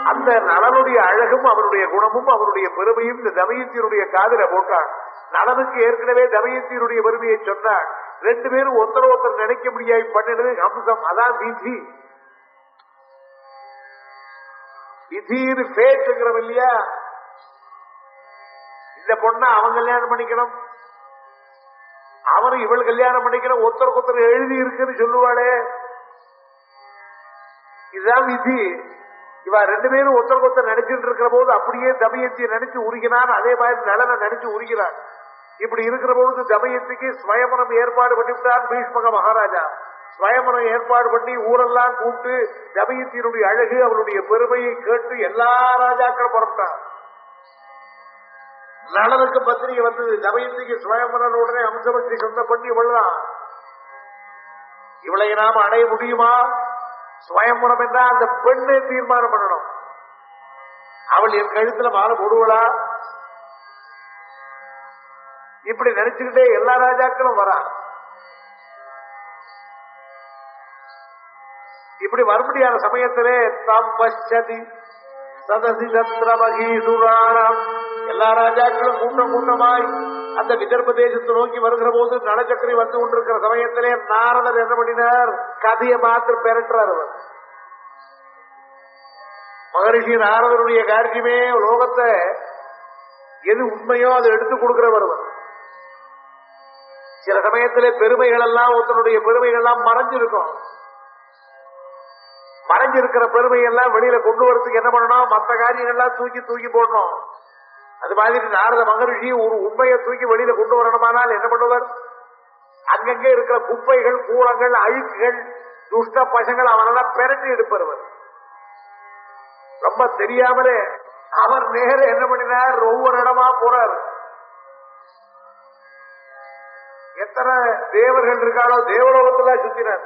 அந்த நலனுடைய அழகும் அவனுடைய குணமும் அவனுடைய பெருமையும் இந்த தமயத்தினுடைய காதில போட்டான். நலனுக்கு ஏற்கனவே தமயத்தினுடைய பெருமையை சொன்னான். 2 பேரும் ஒருத்தர் நினைக்க முடியாது பண்ணினது அம்சம், அதான் விதி. விதின்னு பேச்சுங்கிறோம் இல்லையா? இந்த பொண்ணை அவன் கல்யாணம் பண்ணிக்கணும், அவனும் இவள் கல்யாணம் பண்ணிக்கணும், ஒருத்தருக்கு எழுதி இருக்குன்னு சொல்லுவாளே, இதுதான் விதி. இவ 2 பேரும் ஒருத்தர் நினைச்சிட்டு இருக்கிற போது அப்படியே தமயத்தியை நினைச்சு உருகினான். அதே மாதிரி நலனை நினைச்சு உருகிறான். இப்படி இருக்கிற பொழுது தமயத்திக்கு ஸ்வயமனம் ஏற்பாடு பண்ணிவிட்டான் பீஷ்மக மகாராஜா. ஸ்வயமனம் ஏற்பாடு பண்ணி ஊரெல்லாம் கூப்பிட்டு தமயத்தினுடைய அழகு அவளுடைய பெருமையை கேட்டு எல்லா ராஜாக்களும் புறப்பட்டான். நலனுக்கு பத்திரிகை வந்தது. தமயத்திக்கு ஸ்வயமனன் உடனே அம்சபட்சி சொந்த பண்ணி இவள்தான், இவளை நாம அடைய முடியுமா? ஸ்வயம்பரம் என்றா அந்த பெண்ணை தீர்மானம் பண்ணணும். அவள் என் கழுத்துல மாலை போடுவளா? இப்படி நினைச்சுக்கிட்டே எல்லா ராஜாக்களும் வரா. இப்படி வரும்படியான சமயத்திலே தாம் பச்சதி சதசி சத்ரமகீசுராணம் எல்லா ராஜாக்களும் கூட்டம் கூட்டமாய் அந்த விதர்ப தேசத்தை நோக்கி வருகிற போது நலச்சக்கரை வந்து கொண்டிருக்கிற சமயத்திலே நாரதர் என்ன பண்ணினார்? கதையை மாத்திரம் பெறட்டார். அவர் மகரிஷி நாரதருடைய காரியமே லோகத்தை எது உண்மையோ அதை எடுத்துக் கொடுக்கிறவர். சில சமயத்திலே பெருமைகள் எல்லாம் ஒருத்தனுடைய பெருமைகள் எல்லாம் மறைஞ்சிருக்கும். மறைஞ்சிருக்கிற பெருமைகள்லாம் வெளியில கொண்டு வரதுக்கு என்ன பண்ணணும்? மற்ற காரியங்கள்லாம் தூக்கி போடணும். அது மாதிரி நாரத மகரிஷி ஒரு உண்மையை தூக்கி வெளியில கொண்டு வரணுமானால் என்ன பண்ணுவார்? அங்கங்கே இருக்கிற குப்பைகள், கூலங்கள், அழுக்குகள், துஷ்ட பசங்கள் அவனெல்லாம் பெரட்டி எடுப்பவர். ரொம்ப தெரியாமலே அவர் நேர என்ன பண்ணினார்? ஒவ்வொரு இடமா போறார். எத்தனை தேவர்கள் இருக்காளோ தேவலோகத்துல சுத்தினார்.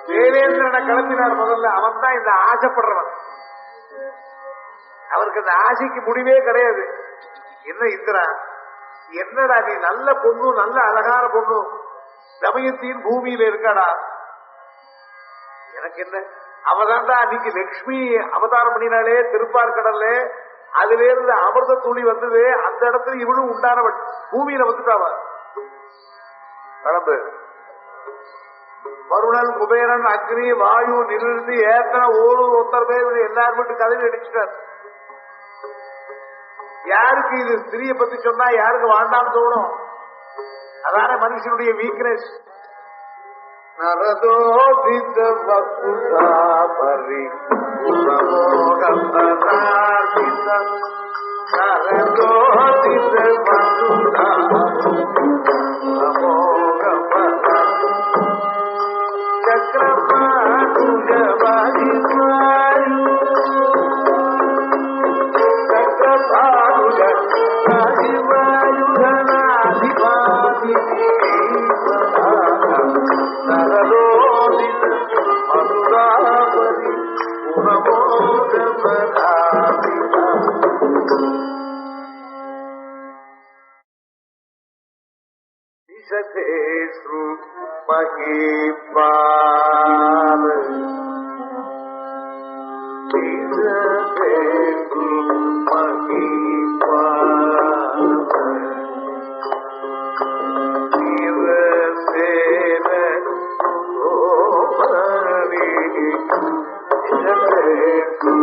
தேவேந்திரனை கிளம்பினார். முதல்ல அவன் தான் இந்த ஆசைப்படுறவன். அவருக்கு அந்த ஆசைக்கு முடிவே கிடையாது. என்ன இந்திரா, என்னடா நீ நல்ல பொண்ணு, நல்ல அழகான பொண்ணு, தமயத்தின் பூமியில இருக்காடா. எனக்கு என்ன, அவதான்டா அன்னைக்கு லட்சுமி அவதாரம் பண்ணினாலே திருப்பார்கடல்ல, அதுல இருந்து அமிர்த துளி வந்தது. அந்த இடத்துல இவனும் உண்டானவன். பூமியில வந்துட்டாவ கடம்பு வருணன், குபேரன், அக்னி, வாயு, நிறுத்தி ஏத்தனை ஓடு ஒருத்தர் பேர் எல்லாரும் மட்டும் கதவி அடிச்சுட்டார். யாருக்கு இது ஸ்திரியை பத்தி சொன்னா யாருக்கு வேண்டாம்னு தோணும்? அதான மனுஷனுடைய வீக்னஸ். நரதோதித வசுதா பரி பிரமோகமனார்த்தித நரதோதித வசுதா பிரமோகமனா சக்கரபாணுஜ வாரிவாயு சக்கரபாணுஜ வாரிவாயுதனாதிபாதி நரதோதித மதுராபதி உணவோகமனாதித விசதேஸ்ரு மகிபால விசதேஸ்ரு மகிபால வீரசேன சுதோபரி விசதேஸ்ரு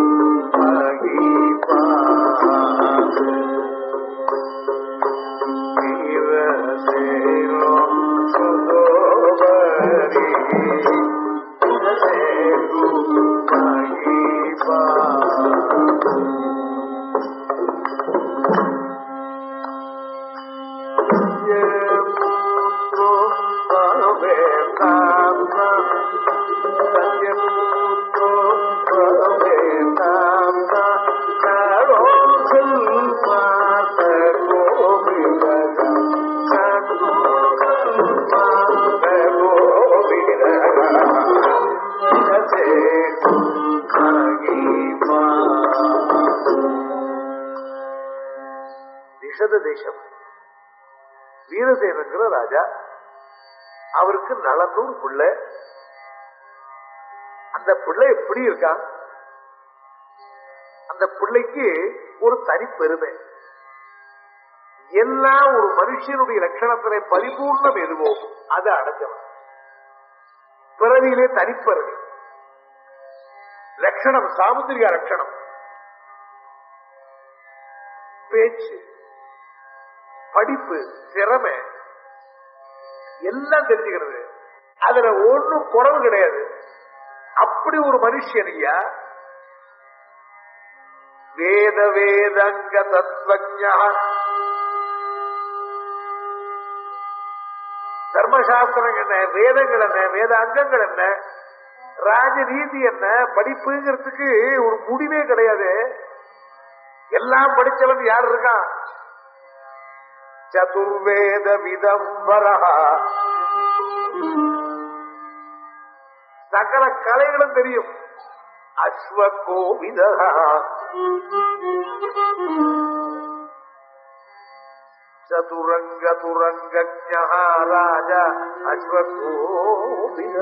மகிபால வீரசேனோ சுதோபரி விசதேஸ்ரு மகிபால நிஷத தேசம். வீரசேனங்கிற ராஜா, அவருக்கு நலனூர் பிள்ளை. அந்த பிள்ளை எப்படி இருக்கான்? அந்த பிள்ளைக்கு ஒரு தனி பெருமை. எல்லாம் ஒரு மனுஷனுடைய லட்சணத்தினை பரிபூர்ணம் எதுவோ அதை அடைஞ்சவன். பிறவியிலே தனிப்பிறவி லட்சணம், சாமுத்திரிகா லட்சணம், பேச்சு, படிப்பு, திறமை எல்லாம் தெரிஞ்சுக்கிறது. அதுல ஒண்ணும் குறவு கிடையாது. அப்படி ஒரு மனுஷன் ஐயா. வேத வேதங்க தத்வஜ்ஞா, தர்மசாஸ்திரம் என்ன, வேதங்கள் என்ன, வேத அங்கங்கள் என்ன, ராஜநீதி என்ன, படிப்புங்கிறதுக்கு ஒரு முடிவே கிடையாது. எல்லாம் படிச்சவன் யார் இருக்கான்? சதுர்வேத விதம்பரா, சகல கலைகளும் தெரியும். அஸ்வகோவித சதுரங்க துரங்கஜ்ஞா ராஜா அஸ்வகோவித.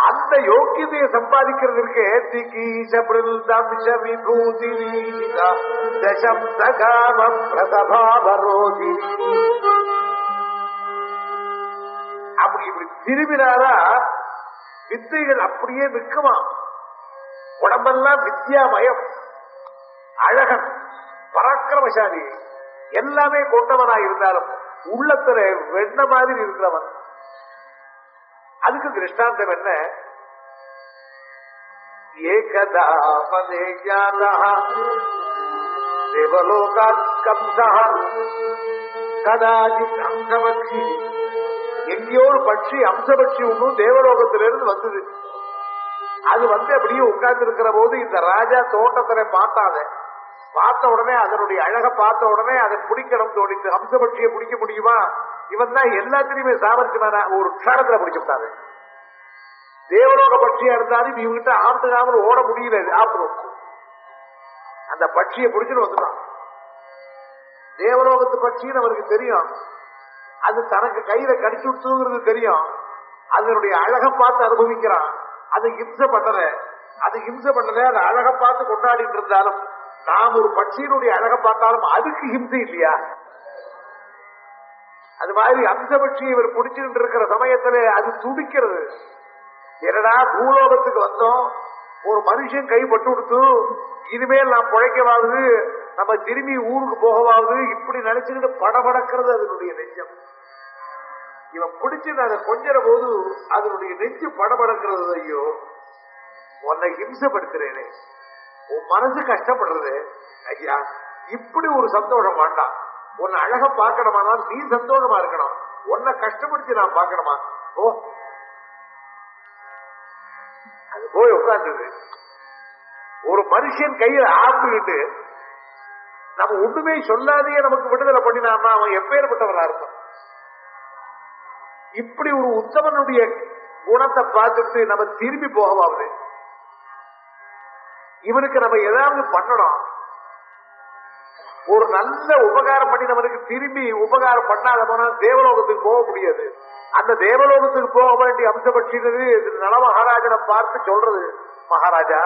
அந்த யோக்கியதையை சம்பாதிக்கிறதுக்கு அப்படி இப்படி திரும்பினாரா வித்தைகள் அப்படியே நிற்குமா. உடம்பெல்லாம் வித்யாமயம், அழகன், பராக்கிரமசாலி, எல்லாமே கொண்டவனாய் இருந்தாலும் உள்ளத்துல வெண்ண மாதிரி இருக்கிறவன். அதுக்கு திருஷ்டாந்தம் என்ன? ஏகதா தேவலோகாத் கம்சா கதாஜித் அம்சபக்ஷி. எங்கேயோ ஒரு பட்சி, அம்சபட்சி ஒண்ணு தேவலோகத்திலிருந்து வந்தது. அது அப்படியே உட்கார்ந்து இருக்கிற போது இந்த ராஜா தோட்டத்தினை பார்த்தாத. பார்த்த உடனே அதனுடைய அழக பார்த்த உடனே அதை பிடிக்கணும் தோணிட்டு. அம்சபட்சியை பிடிக்க முடியுமா? இவன் தான் எல்லாத்திலையுமே சாமர்த்தியமான ஒரு க்ஷணத்துல பிடிச்சுட்டாரு. தேவலோக பட்சியா இருந்தாலும் இவங்கிட்ட ஆத்துக்காமல் ஓட முடியல. ஆப்பிடும் அந்த பட்சியை பிடிச்சுட்டு வந்துட்டான். தேவலோகத்து பட்சின்னு அவருக்கு தெரியும். அது தனக்கு கையில கடிச்சு விட்டுங்கிறது தெரியும். அதனுடைய அழக பார்த்து அனுபவிக்கிறான். அது இம்சை பண்ணல. அது ஹிம்சை பண்ணல, அது அழகை பார்த்து கொண்டாடிட்டு இருந்தாலும் நாம் ஒரு பட்சியினுடைய அழகை பார்த்தாலும் அதுக்கு ஹிம்சை இல்லையா? அது மாதிரி அம்சபட்சியை இவர் பிடிச்சிட்டு இருக்கிற சமயத்துல அது துடிக்கிறது. என்னடா பூலோகத்துக்கு வந்தோம், ஒரு மனுஷன் கைப்பட்டு கொடுத்து இனிமேல் நாம் பிழைக்கவாவது, நம்ம திரும்பி ஊருக்கு போகவாவது, இப்படி நினைச்சுக்கிட்டு படபடக்கிறது அதனுடைய நெஞ்சம். இவன் பிடிச்சு அதை கொஞ்சற போது அதனுடைய நெஞ்சு படபடக்கிறது. ஐயோ, உன்னை ஹிம்சப்படுத்துறேனே, உன் மனசு கஷ்டப்படுறது. ஐயா, இப்படி ஒரு சந்தோஷம் வேண்டாம். உன்னை அழகா பார்க்கணுமானால் நீ சந்தோஷமா இருக்கணும், உன்னை கஷ்டப்படுத்தி நான் பார்க்கணுமா? ஓ, அது போய் உட்கார்ந்தது. ஒரு மனுஷன் கையில ஆப்பிட்டு நம்ம ஒண்ணுமே சொல்லாதையே நமக்கு விடுதலை பண்ணினான்னா அவன் எப்பேற்பட்டவனா இருப்பான்? இப்படி ஒரு உத்தமனுடைய குணத்தை பார்த்துட்டு நம்ம திரும்பி போகவாது. இவனுக்கு நம்ம ஏதாவது பண்ணணும், ஒரு நல்ல உபகாரம் பண்ணி நம்மளுக்கு திரும்பி உபகாரம் பண்ணாத போனா தேவலோகத்துக்கு போக முடியாது. அந்த தேவலோகத்துக்கு போக வேண்டிய அம்சபட்சினது நல மகாராஜனை பார்த்து சொல்றது, மகாராஜா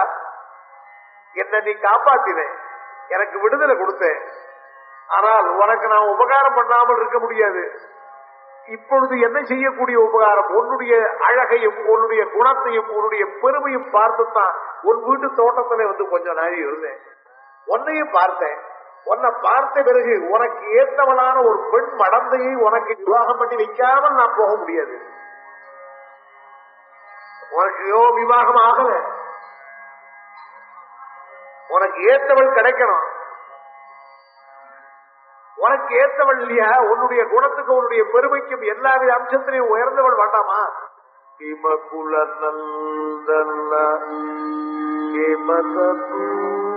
என்ன நீ காப்பாத்தின, எனக்கு விடுதலை கொடுத்தேன், ஆனால் உனக்கு நான் உபகாரம் பண்ணாமல் இருக்க முடியாது. இப்பொழுது என்ன செய்யக்கூடிய உபகாரம்? உன்னுடைய அழகையும் உன்னுடைய குணத்தையும் உன்னுடைய பெருமையும் பார்த்துத்தான் உன் வீட்டு தோட்டத்துல வந்து கொஞ்ச நாள் இருந்தேன். உன்னையும் பார்த்தேன். உன்னை பார்த்த பிறகு உனக்கு ஏற்றவளான ஒரு பெண் மடந்தையை உனக்கு விவாகம் பண்ணி வைக்காமல் நான் போக முடியாது. உனக்கு விவாகம் ஆகல, உனக்கு ஏற்றவள் கிடைக்கணும். உனக்கு ஏற்றவள் இல்லையா? உன்னுடைய குணத்துக்கு உன்னுடைய பெருமைக்கும் எல்லாவித அம்சத்திலையும் உயர்ந்தவள் வேண்டாமா? கிமகுல நந்தல்ல கேமதூபவா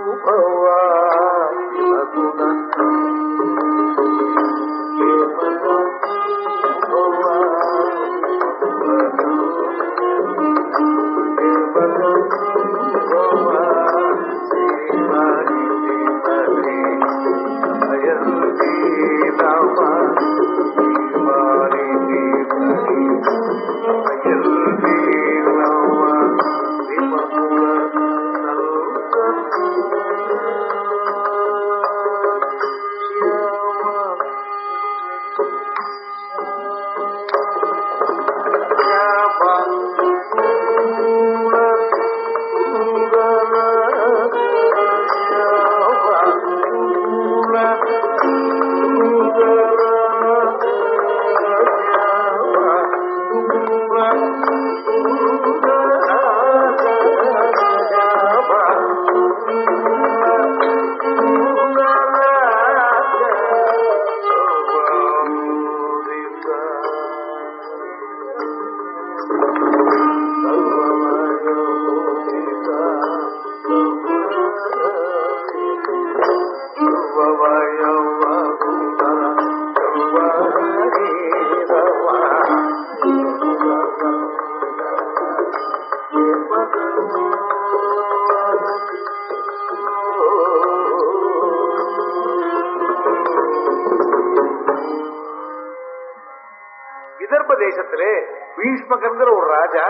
விதர்ப தேசத்திலே பீஷ்மகங்கிற ஒரு ராஜா,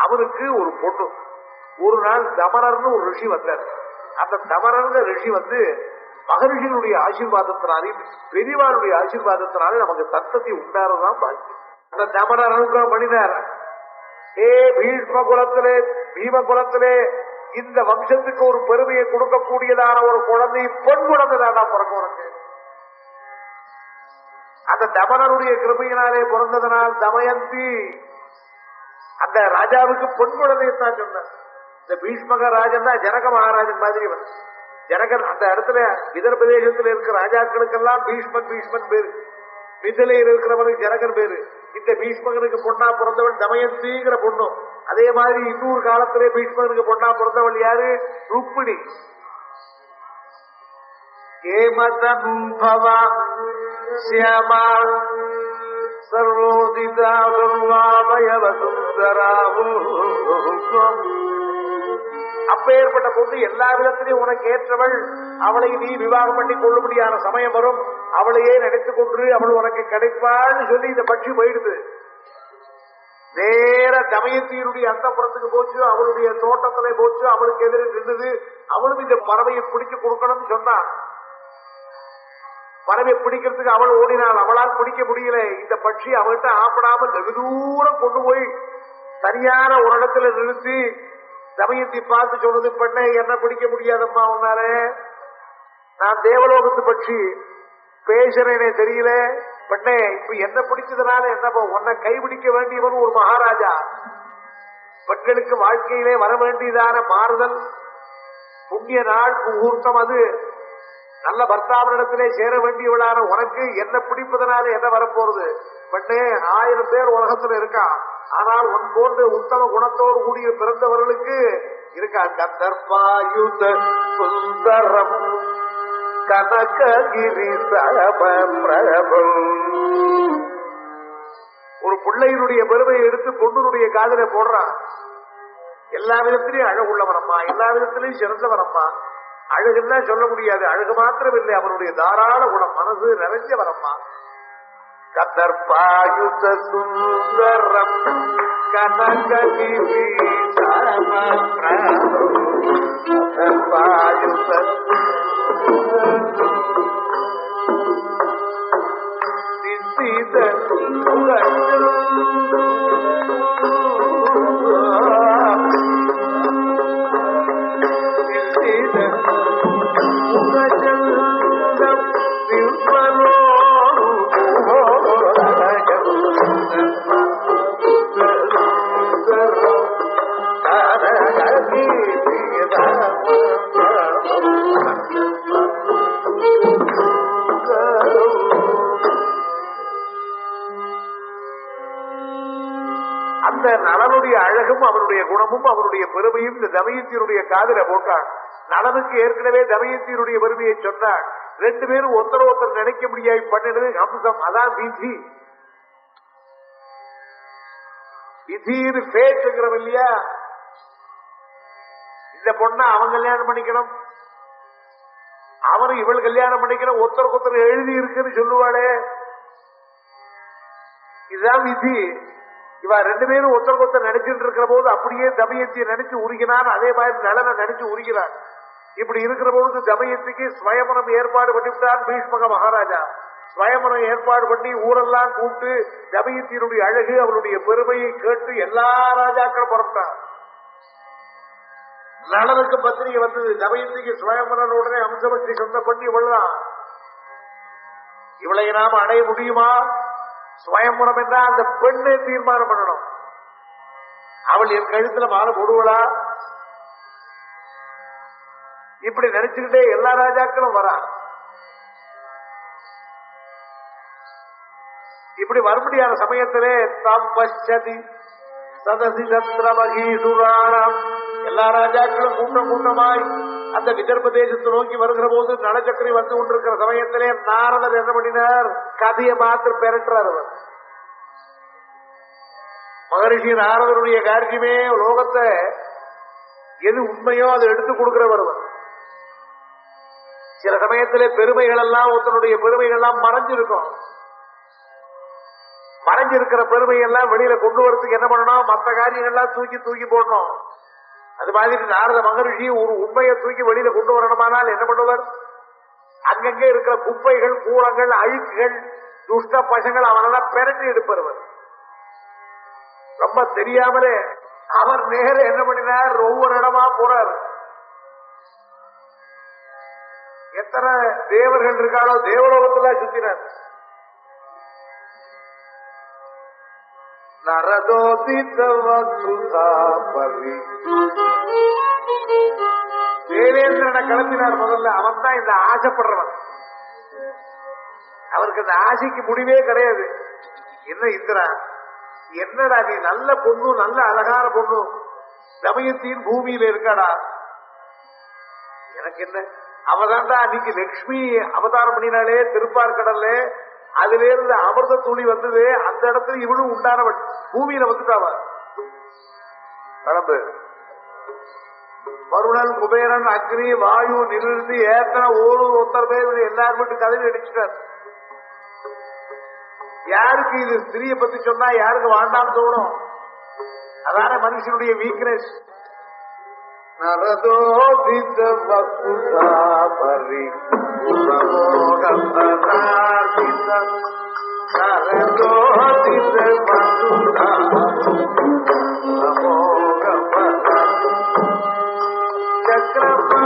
அவனுக்கு ஒரு பொண்ணு. ஒரு நாள் தமரர்னு ஒரு ரிஷி வந்தார். அந்த தமரர்ங்க ரிஷி வந்து மகரிஷிகளுடைய ஆசீர்வாதத்தினாலையும் பெரியவாளுடைய ஆசீர்வாதத்தினாலே நமக்கு சத்தத்தை உண்டாரதான் பாக்கியம். அந்த தமரர் அனுகிரகம் பண்ணினார். ஏ பீஷ்ம குலத்திலே, பீம குலத்திலே இந்த வம்சத்துக்கு ஒரு பெருமையை கொடுக்கக்கூடியதான ஒரு குழந்தை, பெண் குழந்தை தானா பிறக்க உனக்கு. அந்த தமனருடைய கிருபையினாலே பிறந்ததனால் தமயந்தி அந்த ராஜாவுக்கு பெண் குழந்தையத்தான் சொன்னார். இந்த பீஷ்மக ராஜன் தான் ஜனக மகாராஜன் மாதிரி. ஜனகன் அந்த இடத்துல விதர்ப தேசத்தில் இருக்கிற ராஜாக்களுக்கெல்லாம் பீஷ்மன் பீஷ்மன் பேரு, மிதிலையில் இருக்கிறவனுக்கு ஜனகன் பேரு. இந்த பீஷ்மகனுக்கு பொண்ணா பிறந்தவன் தமயந்திங்கிற பொண்ணு. அதே மாதிரி இன்னொரு காலத்திலே பீஷ்மகனுக்கு பொண்ணா பிறந்தவள் யாரு? ருக்மிணி. ஏமதம்பவா சியாமா சர்வோதிதா சர்வாபயவ சுந்தராவும். அப்பேற்பட்ட பொண்ணு எல்லா விதத்திலையும் உனக்கு ஏற்றவள். அவளை நீ விவாகம் பண்ணி கொள்ளும்படியான சமயம் வரும், அவளையே நினைத்துக் கொண்டு அவள் உனக்கு கிடைப்பான்னு சொல்லி இந்த பட்சி போயிடுது. நேர தமயத்தினுடைய அந்தப்புறத்துக்கு போச்சு, அவளுடைய தோட்டத்திலே போச்சு, அவளுக்கு எதிரே நின்றுது. அவளும் இந்த பறவையை பிடிச்சு கொடுக்கணும்னு சொன்னான். பறவையை பிடிக்கிறதுக்கு அவள் ஓடினாள். அவளால் பிடிக்க முடியல. இந்த பட்சி அவள்கிட்ட ஆப்படாமல் வெகு தூரம் கொண்டு போய் சரியான ஒரு இடத்துல நிறுத்தி தமயத்தை பார்த்து சொன்னது, பெண்ணை என்ன பிடிக்க முடியாதம்மா உன்னால, நான் தேவலோகத்து பட்சி, பேசுறேனே தெரியல. பெண்ணே இப்ப என்ன பிடிச்சதுனால என்னப்பா, உன்னை கைபிடிக்க வேண்டியவன் ஒரு மகாராஜா. பெண்களுக்கு வாழ்க்கையிலே வர வேண்டியதான மாறுதல், புண்ணிய நாள் முகூர்த்தம், அது நல்ல பர்த்தாவனிடத்திலே சேர வேண்டியவளான உனக்கு என்ன பிடிப்பதனால என்ன வரப்போறது? பெண்ணே 1000 பேர் உலகத்துல இருக்கான், ஆனால் உன் போன்ற உத்தம குணத்தோடு கூடிய பிறந்தவர்களுக்கு இருக்கான். கந்தர்பாயுத சுந்தரம் கனககிரி சமபிரபம். ஒரு பிள்ளையினுடைய பெருமையை எடுத்து பொண்ணுடைய காதல போடுறான். எல்லா விதத்திலையும் அழகுள்ளவனம்மா, எல்லா விதத்திலையும் சிறந்தவனம்மா. அழகுன்னா சொல்ல முடியாது, அழகு மாத்திரம் இல்லை, அவனுடைய தாராள குணம், மனசு நிறைஞ்சவனம்மா. கந்தர்பாயுத சுந்தரம் கனககிரி சமபிரபம். கந்தர்பாயுத அந்த நலனுடைய அழகும் அவனுடைய குணமும் அவனுடைய பெருமையும் இந்த தமயத்தினுடைய காதில போட்டான். நலனுக்கு ஏற்கனவே தமயத்தினுடைய பெருமையை சொன்னான். 2 பேரும் ஒருத்தர் நினைக்க முடியாது பண்ணினது ஹம்சம். அதான் விதி. விதின்னு பேச்சுங்கிறோம் இல்லையா? இந்த பொண்ணை அவன் கல்யாணம் பண்ணிக்கணும், அவனும் இவள் கல்யாணம் பண்ணிக்கணும், ஒருத்தருக்கு எழுதி இருக்குன்னு சொல்லுவாளே, இதுதான் விதி. இவ 2 பேரும் ஒருத்தர் நினைச்சிட்டு இருக்கிற போது அப்படியே தமயத்தியை நினைச்சு உருகினான். அதே மாதிரி நலனை நினைச்சு உருகிறான். இப்படி இருக்கிற பொழுது தமயத்திக்கு ஸ்வயமனம் ஏற்பாடு பண்ணிவிட்டான் பீஷ்மக மகாராஜா. ஸ்வயமனம் ஏற்பாடு பண்ணி ஊரெல்லாம் கூப்பிட்டு தமயத்தினுடைய அழகு அவளுடைய பெருமையை கேட்டு எல்லா ராஜாக்களும் புறப்பட்டான். நலனுக்கு பத்திரிகை வந்தது. தமயத்திக்கு ஸ்வயமனன் உடனே அம்சபக்தி சொந்த பண்ணி இவள்தான், இவளை நாம அடைய முடியுமா? ஸ்வயம்பரம் என்றா அந்த பெண்ணை தீர்மானம் பண்ணணும். அவள் என் கழுத்துல மாலை போடுவளா? இப்படி நினைச்சுக்கிட்டே எல்லா ராஜாக்களும் வரா. இப்படி வரும்படியான சமயத்திலே தாம் பச்சதி சதசி சத்ரமகீசுராணம் எல்லா ராஜாக்களும் கூட்டம் கூட்டமாய் அந்த விதர்ப தேசத்தை நோக்கி வருகிற போது நலச்சக்கரை வந்து கொண்டிருக்கிற சமயத்திலே நாரதர் என்ன பண்ணினார்? கதையை மாத்திரம் பெறட்டார். அவர் மகரிஷி நாரதருடைய காரியமே லோகத்தை எது உண்மையோ அதை எடுத்துக் கொடுக்கிறவர். சில சமயத்திலே பெருமைகள் எல்லாம் ஒருத்தனுடைய பெருமைகள் எல்லாம் மறைஞ்சிருக்கும். மறைஞ்சிருக்கிற பெருமைகள்லாம் வெளியில கொண்டு வரதுக்கு என்ன பண்ணணும்? மற்ற காரியங்கள்லாம் தூக்கி போடணும். அது மாதிரி நாரத மகரிஷி ஒரு உண்மையை தூக்கி வெளியில கொண்டு வரணுமானால் என்ன பண்ணுவார்? அங்கங்கே இருக்கிற குப்பைகள், கூலங்கள், அழுக்குகள், துஷ்ட பசங்கள் அவனெல்லாம் பெரட்டி எடுப்பவர். ரொம்ப தெரியாமலே அவர் நேர என்ன பண்ணினார்? ஒவ்வொரு இடமா போறார். எத்தனை தேவர்கள் இருக்காளோ தேவலோகத்துல சுத்தினார். தேவேந்திரனை கிளம்பினார். முதல்ல அவன் தான் இந்த ஆசைப்படுறவன். அவருக்கு அந்த ஆசைக்கு முடிவே கிடையாது. என்ன இந்திரா, என்னடா நீ நல்ல பொண்ணு, நல்ல அழகான பொண்ணு, தமயத்தின் பூமியில இருக்காடா. எனக்கு என்ன, அவதான்டா அன்னைக்கு லட்சுமி அவதாரம் பண்ணினாலே திருப்பார்கடல்ல, அதுல இருந்து அமிர்த துளி வந்தது. அந்த இடத்துல இவனும் உண்டானவன். பூமியில வந்துட்டாவ. கடம்பு வருணன், குபேரன், அக்னி, வாயு, நிறுத்தி ஏத்தனை ஒருத்தர் பேர் எல்லாரும் மட்டும் கதவி அடிச்சுட்டார். யாருக்கு இது ஸ்திரியை பத்தி சொன்னா யாருக்கு வாண்டான்னு தோணும்? அதான மனுஷனுடைய வீக்னஸ். நரதோதித வசுதா பரி குணமோகபராதித நரதோதித வசுதா குணமோகபரா சக்கரமா